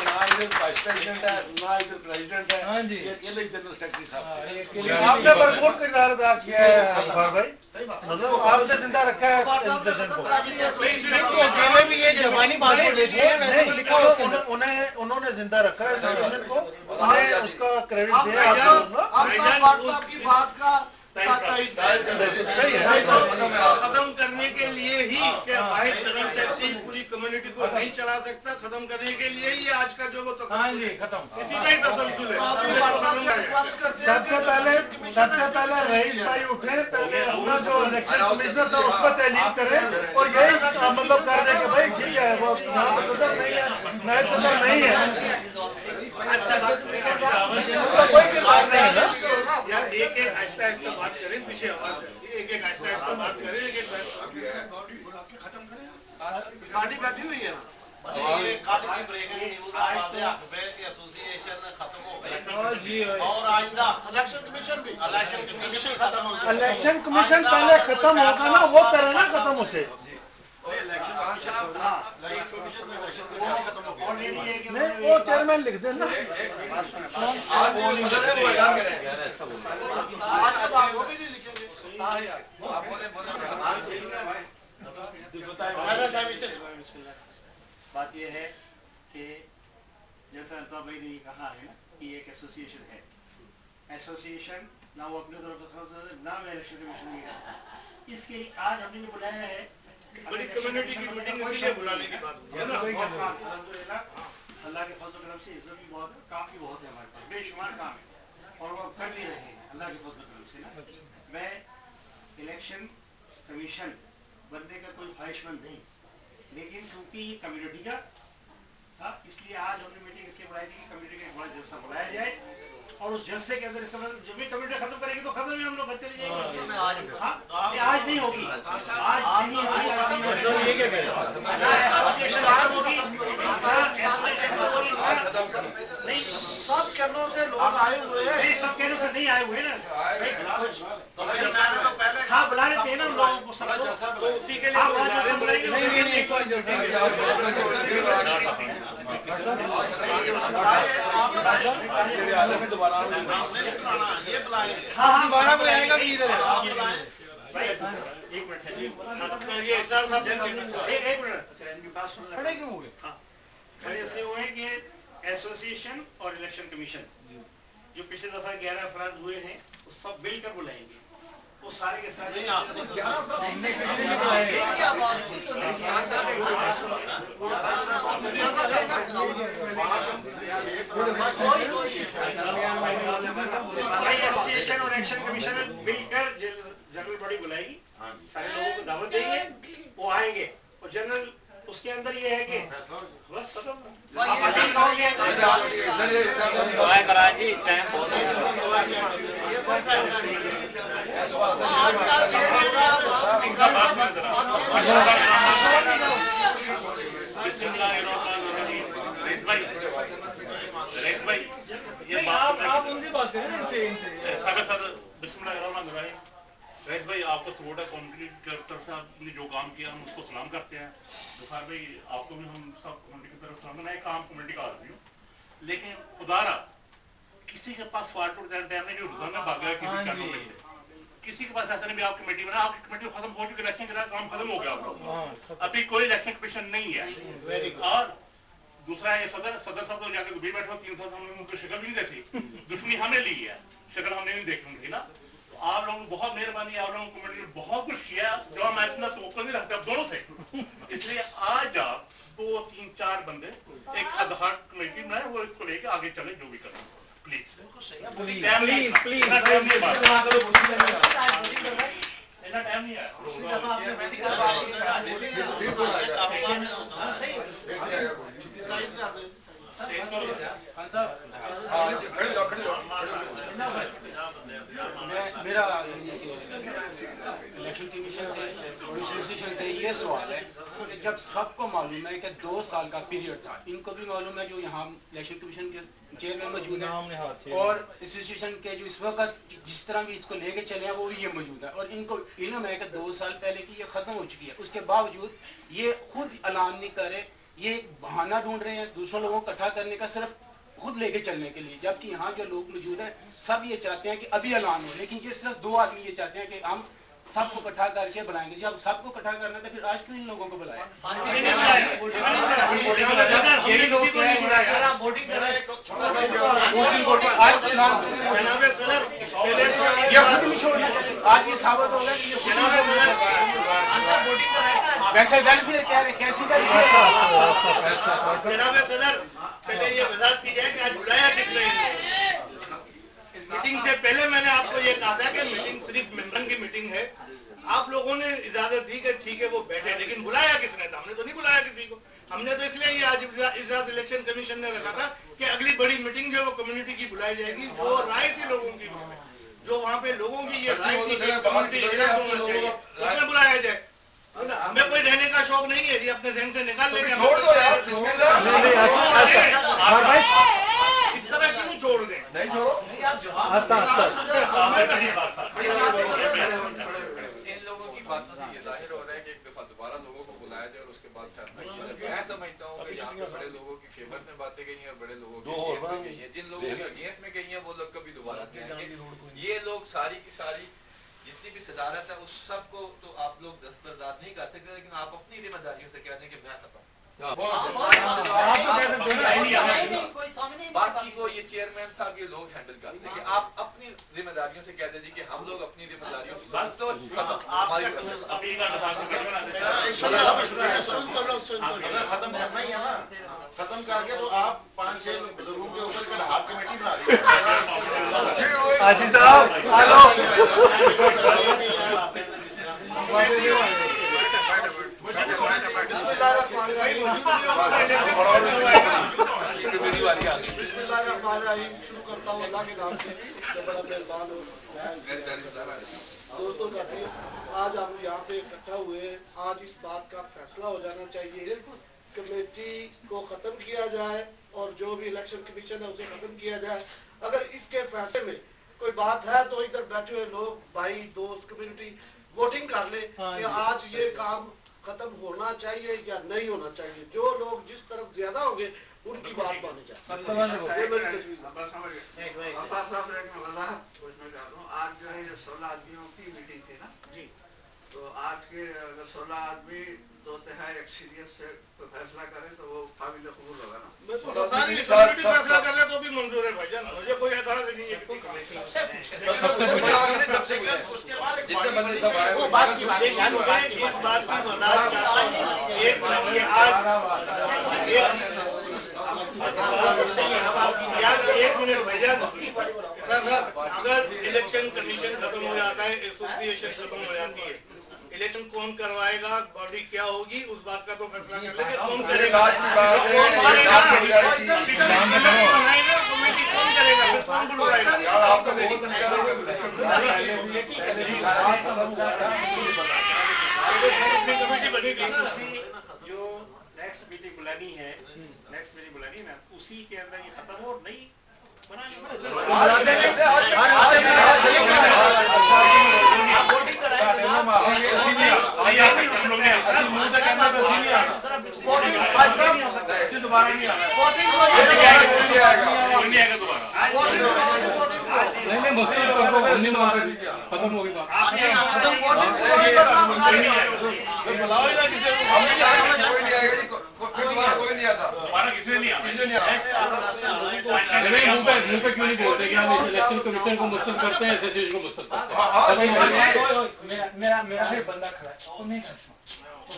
ना इधर वाइस प्रेसिडेंट है, ना इधर प्रेसिडेंट है, ये अकेले जनरल सेक्रेटरी साहब थे। आपने भरपूर किरदार अदा किया है अखबार भाई, मतलब आपने जिंदा रखा है अकेले भी। ये जबानी बातें लिखा उन्होंने जिंदा रखा है को, उसका क्रेडिट दे। आपकी बात का खत्म करने के लिए ही क्या वाहिद जनरल सेक्रेटरी पूरी कम्युनिटी को नहीं चला सकता, खत्म करने के लिए ही आज का जो वो खत्म, इसी का ही तसलसल है। सबसे पहले रईस भाई उठे, पहले अपना जो इलेक्शन कमिश्नर था उस पर तहलील करें और यही मतलब कर रहे कि भाई ठीक है वो आहिस्ता बात करें, पीछे आवाज है, एक एक आहिस्ता आहिस्ता बात करें, एक एक बॉडी बुला के खत्म करें। गाड़ी बैठी हुई है ना, एसोसिएशन खत्म हो गई जी और आइंदा इलेक्शन कमीशन भी इलेक्शन खत्म हो गया। इलेक्शन कमीशन पहले खत्म होगा ना, वो करे ना खत्म उसे। नहीं, वो चेयरमैन लिख दे ना। बात यह है कि जैसा अल्ताफ भाई ने कहा है ना कि एक एसोसिएशन है, एसोसिएशन ना वो अपनी तरफ से ना मैं इलेक्शन कमीशन नहीं करता। इसके लिए आज हमने जो बुलाया है बड़ी कम्युनिटी की मीटिंग इसलिए बुलाने की बात है ना। अल्हम्दुलिल्लाह अल्लाह के फजल करम से इज्जत भी बहुत, काम भी बहुत है हमारे पास, बेशुमार काम है और वो कर भी रहे हैं अल्लाह के फजल करम से ना। मैं इलेक्शन कमीशन बनने का कोई ख्वाहिशमंद नहीं, लेकिन क्योंकि ये कम्युनिटी का था इसलिए आज हमने मीटिंग इसलिए बुलाई थी कि कम्युनिटी का एक बड़ा जलसा बुलाया जाए और उस जलसे के अंदर इसका मतलब जब भी कम्युनिटी खत्म करेगी तो खत्म ही हम लोग चले जाएंगे। आज नहीं होगी, आज नहीं होगी, नहीं सब कहनों से लोग आए हुए हैं, नहीं सब कहनों से नहीं आए हुए ना। हाँ बुला लेते हैं ना लोगों को, सब तो उसी के लिए दोबारा बुलाएगा भी इधर एक मिनट है, ये एक मिनट इनकी बात सुन खड़े क्यों हुए? हाँ खड़े इसलिए हुए हैं कि एसोसिएशन और इलेक्शन कमीशन जो पिछली दफा 11 अफराद हुए हैं वो सब मिलकर बुलाएंगे, वो सारे के सारे एसोसिएशन और इलेक्शन कमीशन मिलकर जनरल बॉडी बुलाएगी, सारे लोगों को दावत देंगे, वो आएंगे और जनरल उसके अंदर ये है कि बस खत्म कराची टाइम आप उनसे बात करें ना, इनसे रईस भाई आपको सपोर्ट है कम्युनिटी की तरफ से, आपने जो काम किया हम उसको सलाम करते हैं। गुफार भाई आपको भी हम सब कम्युनिटी की तरफ सलाम, मैं काम कम्युनिटी का आदमी हूँ, लेकिन खुदारा किसी के पास फालतू टाइम नहीं जो रिजर्व में भाग गया किसी कानून में से, किसी के पास ऐसा नहीं भी आपकी कमेटी बना, आपकी कमेटी खत्म हो चुकी, इलेक्शन का काम खत्म हो गया आप लोग, अभी कोई इलेक्शन कमीशन नहीं है। और दूसरा ये सदर साहब तो जाकर दुबई बैठे 3 साल हमने उनको शक्ल भी नहीं देखी, दुश्मनी हमने ली है, शक्ल हमने नहीं देखी उनकी ना। तो आप लोगों को बहुत मेहरबानी, आप लोगों को कमेटी ने बहुत कुछ किया जो हम इतना तो नहीं रखते अब दोनों से। इसलिए आज आप 2, 3, 4 बंदे एक अदहार कमेटी बनाए, वो इसको लेके आगे चले जो भी करें प्लीज प्लीज इतना टाइम नहीं है। मेरा इलेक्शन कमीशन एसोसिएशन से ये सवाल है कि जब सबको मालूम है कि 2 साल का पीरियड था, इनको भी मालूम है जो यहाँ इलेक्शन कमीशन के चेयरमैन मौजूद है और एसोसिएशन के जो इस वक्त जिस तरह भी इसको लेके चले हैं वो भी ये मौजूद है, और इनको इल्म है कि 2 साल पहले की ये खत्म हो चुकी है, उसके बावजूद ये खुद ऐलान नहीं करे, ये एक बहाना ढूंढ रहे हैं दूसरों लोगों को इकट्ठा करने का सिर्फ खुद लेके चलने के लिए, जबकि यहाँ जो लोग मौजूद हैं सब ये चाहते हैं कि अभी ऐलान हो, लेकिन ये सिर्फ 2 आदमी ये चाहते हैं कि हम सबको इकट्ठा करके बुलाएंगे। जब सबको इकट्ठा करना था फिर आज क्यों इन लोगों को बुलाया? आज ये साबित हो गया कि वैसे वेलफेयर कह रहे कैसी पहले ये वजाहत की जाए कि आज बुलाया किसने? मीटिंग से पहले मैंने आपको ये कहा था कि मीटिंग सिर्फ मेंबरन की मीटिंग है, आप लोगों ने इजाजत दी कि ठीक है वो बैठे, लेकिन बुलाया किसने था? हमने तो नहीं बुलाया किसी को, हमने तो इसलिए ये आज इजलास इलेक्शन कमीशन ने रखा था कि अगली बड़ी मीटिंग जो वो कम्युनिटी की बुलाई जाएगी, जो राय थी लोगों की जो वहाँ पे लोगों की ये राय थी उसमें बुलाया जाए। हमें कोई रहने का शौक नहीं है, ये अपने जहन से निकाल लेंगे। छोड़ दो यार, इस तरह क्यों छोड़ दें? नहीं छोड़ो। इन लोगों की बातों से ये जाहिर हो रहा है कि एक दफा दोबारा लोगों को बुलाया जाए और उसके बाद फैसला किया जाए। मैं समझता हूँ कि यहाँ पे बड़े लोगों की फेवर में बातें गई हैं और बड़े लोगों की अगेंस्ट में गई हैं। जिन लोगों की अगेंस्ट में गई हैं वो लोग कभी दोबारा नहीं आएंगे। ये लोग सारी की सारी जितनी भी सदारत है उस सब को तो आप लोग दस्तबरदार नहीं कर सकते, लेकिन आप अपनी जिम्मेदारियों से कह दें कि मैं खत्म। बाकी को ये चेयरमैन साहब ये लोग हैंडल करते हैं कि आप अपनी जिम्मेदारियों से कह दीजिए कि हम लोग अपनी जिम्मेदारियों से तो अगर खत्म करना ही है ना, खत्म करके तो आप 5-6 बुजुर्गों के ऊपर का हाथ कमेटी बना दीजिए। हाजी साहब हेलो शुरू करता हूँ अल्लाह के नाम से, बड़ा मेहरबान हो। दोस्तों साथियों, आज हम यहाँ पे इकट्ठा हुए हैं। आज इस बात का फैसला हो जाना चाहिए, कमेटी को खत्म किया जाए और जो भी इलेक्शन कमीशन है उसे खत्म किया जाए। अगर इसके फैसले में कोई बात है तो इधर बैठे हुए लोग, भाई, दोस्त, कम्युनिटी वोटिंग कर ले कि आज ये काम खत्म होना चाहिए या नहीं होना चाहिए। जो लोग जिस तरफ ज्यादा होंगे उनकी बात मानी जाए। आज जो है 16 आदमियों की मीटिंग थी ना जी, तो आज के अगर 16 आदमी 2/3 एक्सीरियस से फैसला करें तो वो काबिल कबूल होगा ना। फैसला कर ले तो भी मंजूर है भाईजान, मुझे कोई एतराज नहीं है। एक मिनट भाईजान, अगर इलेक्शन कमीशन खत्म हो जाता है, एसोसिएशन खत्म हो जाती है, इलेक्शन कौन करवाएगा, बॉडी क्या होगी, उस बात का तो फैसला कर लेंगे। कौन करेगा, कमेटी कौन करेगा, फिर कौन बुलवाएगा? कमेटी बनेगी ना, जो नेक्स्ट मीटिंग बुलानी है ना, उसी के अंदर ये खत्म हो नहीं दोबारा नहीं आना, खत्म होगी बात। कोई नहीं आता, किसी नहीं आता। मुंह पे क्यों नहीं बोलते कि हम इलेक्शन कमीशन को मुस्तैद करते हैं, एसोसिएशन को मुस्तैद करते हैं? मेरा है बंदा खड़ा है तो नहीं कर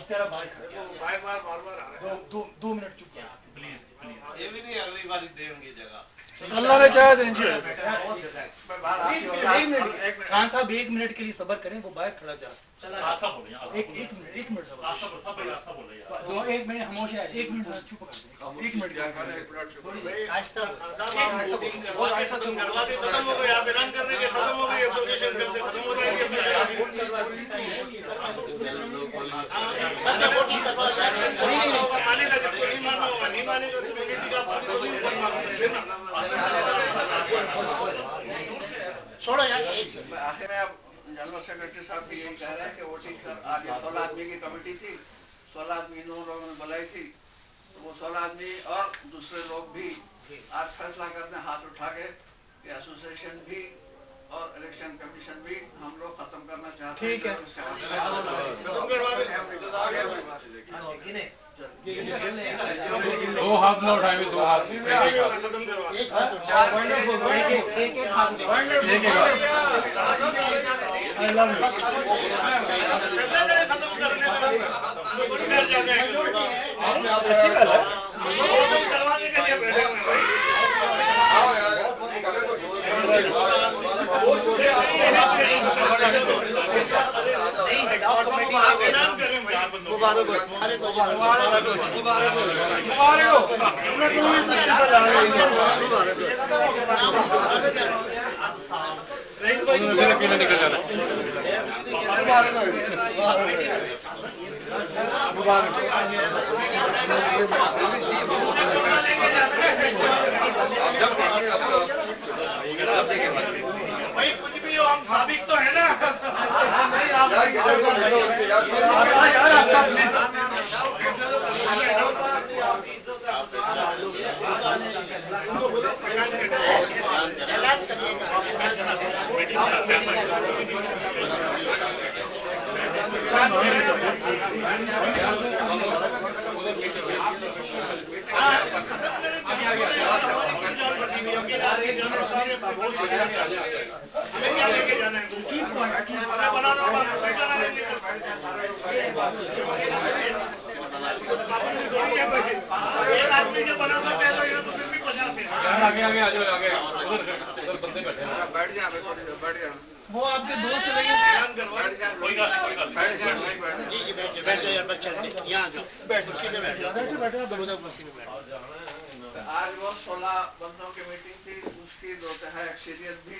तेरा भाई खड़ा है, बार आ रहा है। 2 मिनट चुप कर प्लीज। ये भी नहीं अगली बार देंगे जगह। अल्लाह ने चाहे देंगे। खान साहब 1 मिनट के लिए सब्र करें, वो बाहर खड़ा जा। एक मिनट सब्र। 1 मिनट खामोश है, 1 मिनट चुप कर। 1 मिनट करवा दे, खत्म हो गया, ऐलान कर देंगे खत्म हो गई, एसोसिएशन करते खत्म हो जाएगी। नहीं मानेगा तो कमेटी का छोड़ो यार। आखिर में अब जनरल सेक्रेटरी साहब भी यही कह रहे हैं कि वोटिंग कर, आज 16 आदमी की कमेटी थी, 16 आदमी इन लोगों ने बुलाई थी, तो वो 16 आदमी और दूसरे लोग भी आज फैसला करते हैं हाथ उठा के कि एसोसिएशन भी और इलेक्शन कमीशन भी हम लोग खत्म करना चाहते हैं। ठीक है, दो हाथ में उठाएंगे, 2 हाथ रईस भाई फिर अकेले निकल जाना। भाई कुछ भी हो हम साबिक तो है ना। हमें क्या लेके जाना है? हमें बनाना होगा, एक आदमी जो बना सकता है तो फिर भी 50 है। आगे आगे आ जाओ, आगे उधर बंदे बैठे हैं। बैठ जाए, बैठ जाए। वो आपके दोस्त लगे ध्यान करवा। कोई बात नहीं, बैठ जाए। बैठ जाओ यार, बच्चे यहाँ आ जाओ, बैठ कुर्सी पे बैठ जाओ, उधर कुर्सी पे बैठ। आज वो 16 बंदों की मीटिंग थी, उसकी दो है एक्सीरियत भी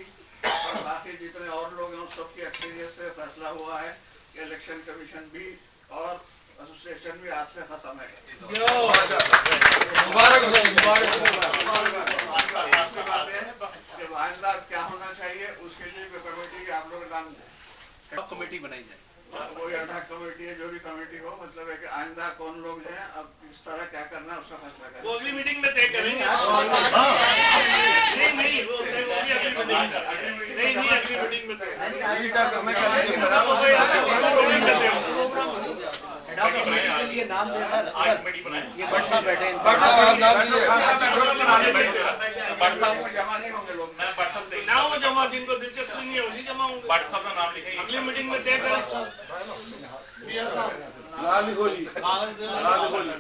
और बाकी जितने और लोग हैं उन सबकी एक्सीरियत से फैसला हुआ है कि इलेक्शन कमीशन भी और एसोसिएशन भी आज से खत्म है। मुबारक हो, दूसरी बात है कि आइंदा क्या होना चाहिए उसके लिए कमेटी आप लोग नाम कमेटी बनाई जाए। कोई अटैक कमेटी है, जो भी कमेटी हो, मतलब है कि आइंदा कौन लोग जो है अब किस तरह क्या करना है उसका फैसला करें। वो अगली मीटिंग में तय करेंगे। नहीं वो अगली मीटिंग में नहीं अगली मीटिंग में तय के लिए नाम दे सर। ये भट्ट साहब बैठे हैं, जमा नहीं होंगे लोग। ना हो जमा, जिनको दिलचस्पी नहीं है उसी जमा होंगे। भट्ट साहब का नाम लिखेंगे, अगली मीटिंग में तय करें। नाम लिखो जी, नाम लिखो जी।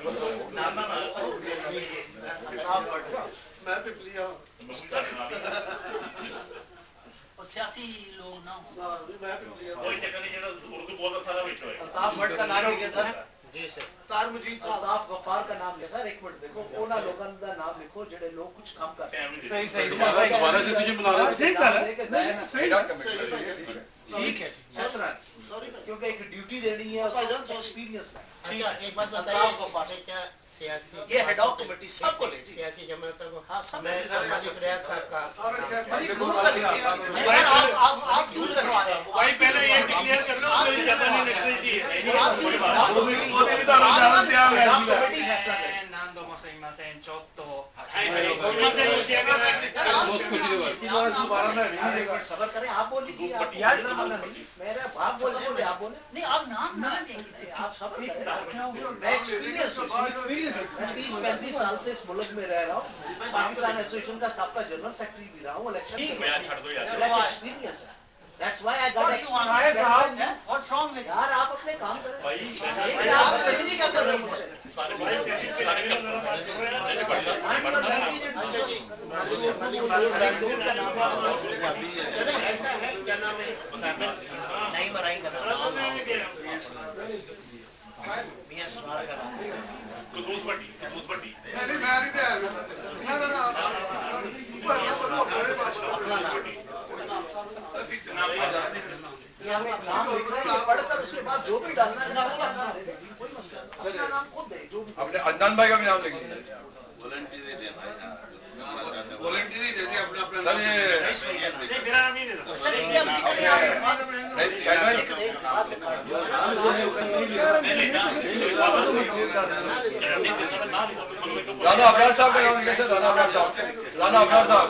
मैं पिपलिया और सियासी लोग ना हो। मैं पिपलिया कोई चक्कर नहीं, उर्दू बहुत सारा बैठो है। अल्ताफ भट्ट का नाम लिखे सर। जी सर। तार मुजीद अल्ताफ गफ्फार का नाम लिखा सर। एक मिनट देखो, उन्होंने लोगों का नाम लिखो जेडे लोग कुछ काम करते हैं। सही दोबारा डिसीजन बना रहे ठीक है सॉरी, क्योंकि एक ड्यूटी देनी है, एक्सपीरियंस है। अच्छा एक बात बताइए, इसमें क्या सियासी ये हेड ऑफ कमेटी सबको ले सियासी जमातों को, हाँ मैं मलिक रियाज साहब का आप क्यों करवा रहे हैं? भाई पहले ये डिक्लेयर कर लो कोई ज्यादा नहीं नेक्स्ट Nando Mosaimasen, Chotto, सबर करें, आप बोल लीजिए। मेरे आप बोले, आप बोले नहीं, आप नाम ना लेंगे, आप सब मैं एक्सपीरियंस 30-35 साल से इस मुल्क में रह रहा हूँ। पाकिस्तान एसोसिएशन का सबका जनरल सेक्रेटरी भी रहा हूँ। इलेक्शन एक्सपीरियंस है। That's why I got experience. What's wrong with यार आप अपने काम करें। आप नहीं क्या कर रहे हैं? नहीं मराई करना मियां सुनार का नाम नाम लिखना है, पढ़कर उसके बाद जो भी डालना है नाम का नाम दे दें, कोई मसला नहीं। अपना नाम खुद दे जो भी। अपने अदनान भाई का भी नाम लिख लीजिए। वॉलंटियरी दे दिया अपना अपना सर ये मेरा नाम नहीं देना। राना अफराज साहब का नाम लिखिए सर। राना अफराज साहब, राना अफराज साहब,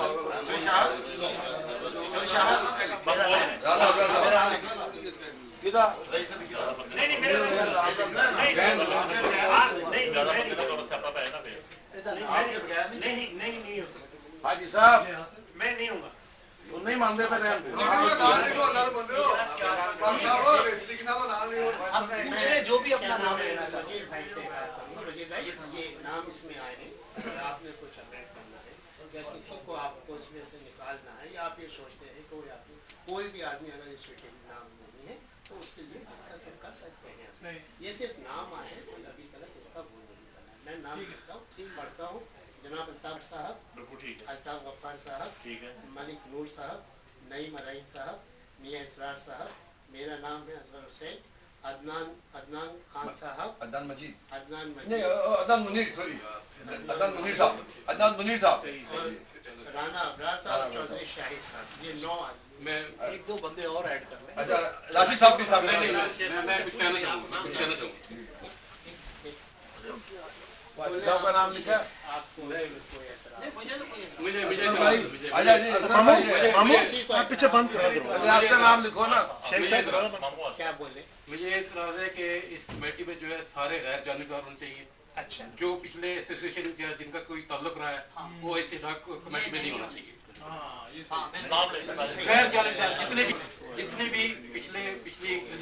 राना अफराज साहब। नहीं हाजी साहब मैं नहीं हूँगा। तो नहीं मानते थे अब पूछे जो भी अपना नाम लेना चाहिए। भाई से बात करूँ, रजीब भाई ये नाम इसमें आए हैं, आपने कुछ अपडेट करना है या किसी को आपको इसमें से निकालना है, या आप ये सोचते हैं कि कोई भी आदमी अगर इस मीटिंग में नाम नहीं है तो उसके लिए डिस्कशन कर सकते हैं। ये सिर्फ नाम आए हैं, कोई अभी तक इसका वो नहीं करना है। मैं नाम लिखता हूँ, पढ़ता हूँ। जनाब अल्ताफ साहब, अल्ताफ गफ्फार साहब, मलिक नूर साहब, नईम रईस साहब, मियां इसरार साहब, मेरा नाम है अजहर हुसैन, अदनान खान साहब, अदनान मजीद नहीं अदनान मुनीर, सॉरी अदनान मुनीर साहब, अदनान मुनीर साहब, राना अबरार साहब, चौधरी शाहिद साहब, ये 9 आदमी। मैं एक दो बंदे और ऐड कर लें। अच्छा राशिद साहब भी साहब मैं कुछ कहना चाहूँगा। साहब का नाम लिखा आपको मुझे पीछे बंद करा दो, आपका नाम लिखो ना। क्या बोले? मुझे इतराज है कि इस कमेटी में जो है सारे गैर जानकार होने चाहिए। अच्छा, जो पिछले एसोसिएशन या जिनका कोई ताल्लुक रहा है वो ऐसे कमेटी में नहीं होना चाहिए। गैर जानकार जितने भी पिछली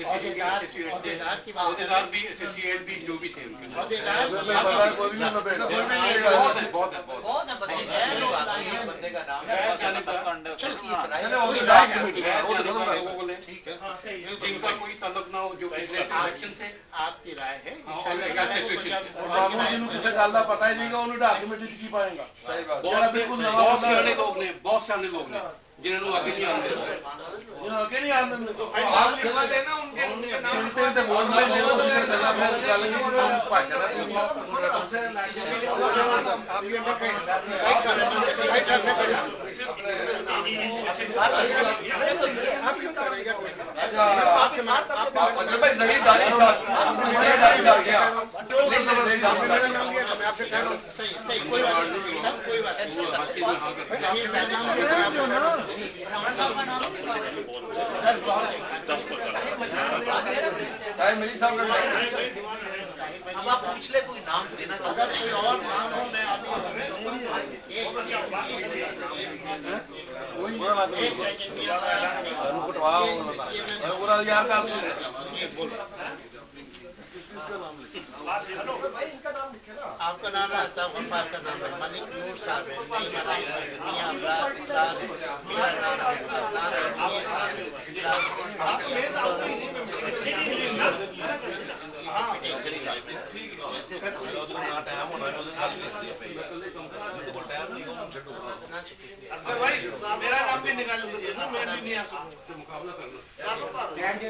अहदेदार भी एसोसिएट भी जो भी थे बहुत है बंदे का नाम ठीक है, जिनका कोई ताल्लुक ना हो, जो पिछले इलेक्शन से। आपकी राय है पता ही नहीं उन्होंने डॉक्यूमेंट की पाएगा। सही बात, बहुत सारे लोग ने जिन्होंने आगे नहीं आने आगे नहीं आने आप सेवा देना उनके नाम अब आप पिछले कोई नाम देना चाहते हैं? कोई और नाम हो, मैं अभी आपका नाम है अता गफ्फार का नाम है, मलिक नूर साहब है, नईम रईस है, मियां अबरार साहब है, मेरा नाम है अदनान मेरा नाम भी निकाल दीजिए ना, मैं भी नहीं आ सकता मुकाबला करना।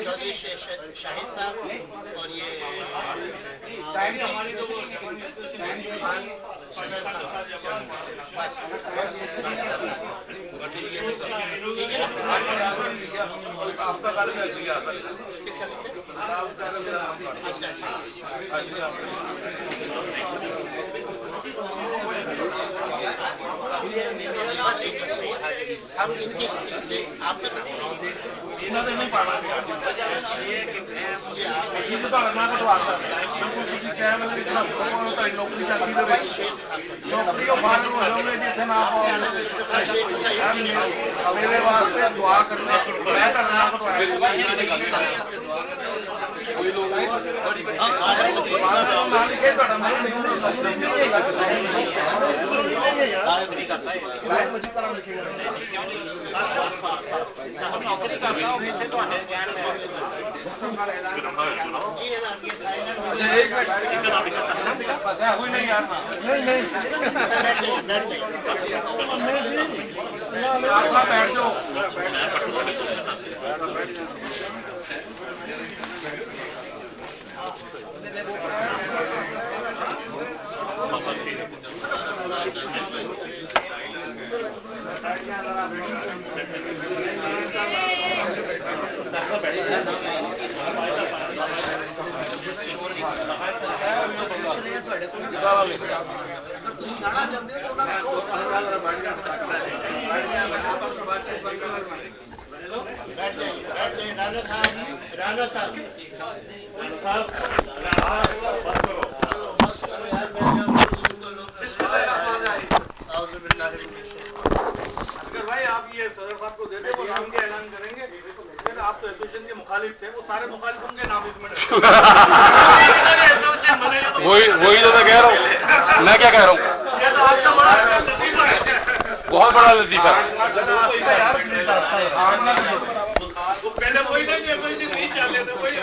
चौधरी शाहिद साहब और ये हमारी तो आपका कार्य हम इनके आपका इन्होंने नहीं पाना नौकरी चाची नौकरी जिसे ना मेरे वास्ते दुआ करना मैं करना कोई लोग नौकरी करता हूँ कोई नहीं यार नहीं बैठ जाओ राना साहब भाई आप ये सदर साहब को दे दे, वो नाम के ऐलान करेंगे। फिर आप तो एसोसिएशन के मुखालिफ थे, वो सारे मुखालिफ उनके नाम इसमें वही तो मैं कह रहा हूँ, मैं क्या कह रहा हूँ, बहुत बड़ा लतीफा पहले वही नहीं चल रहे थे, वही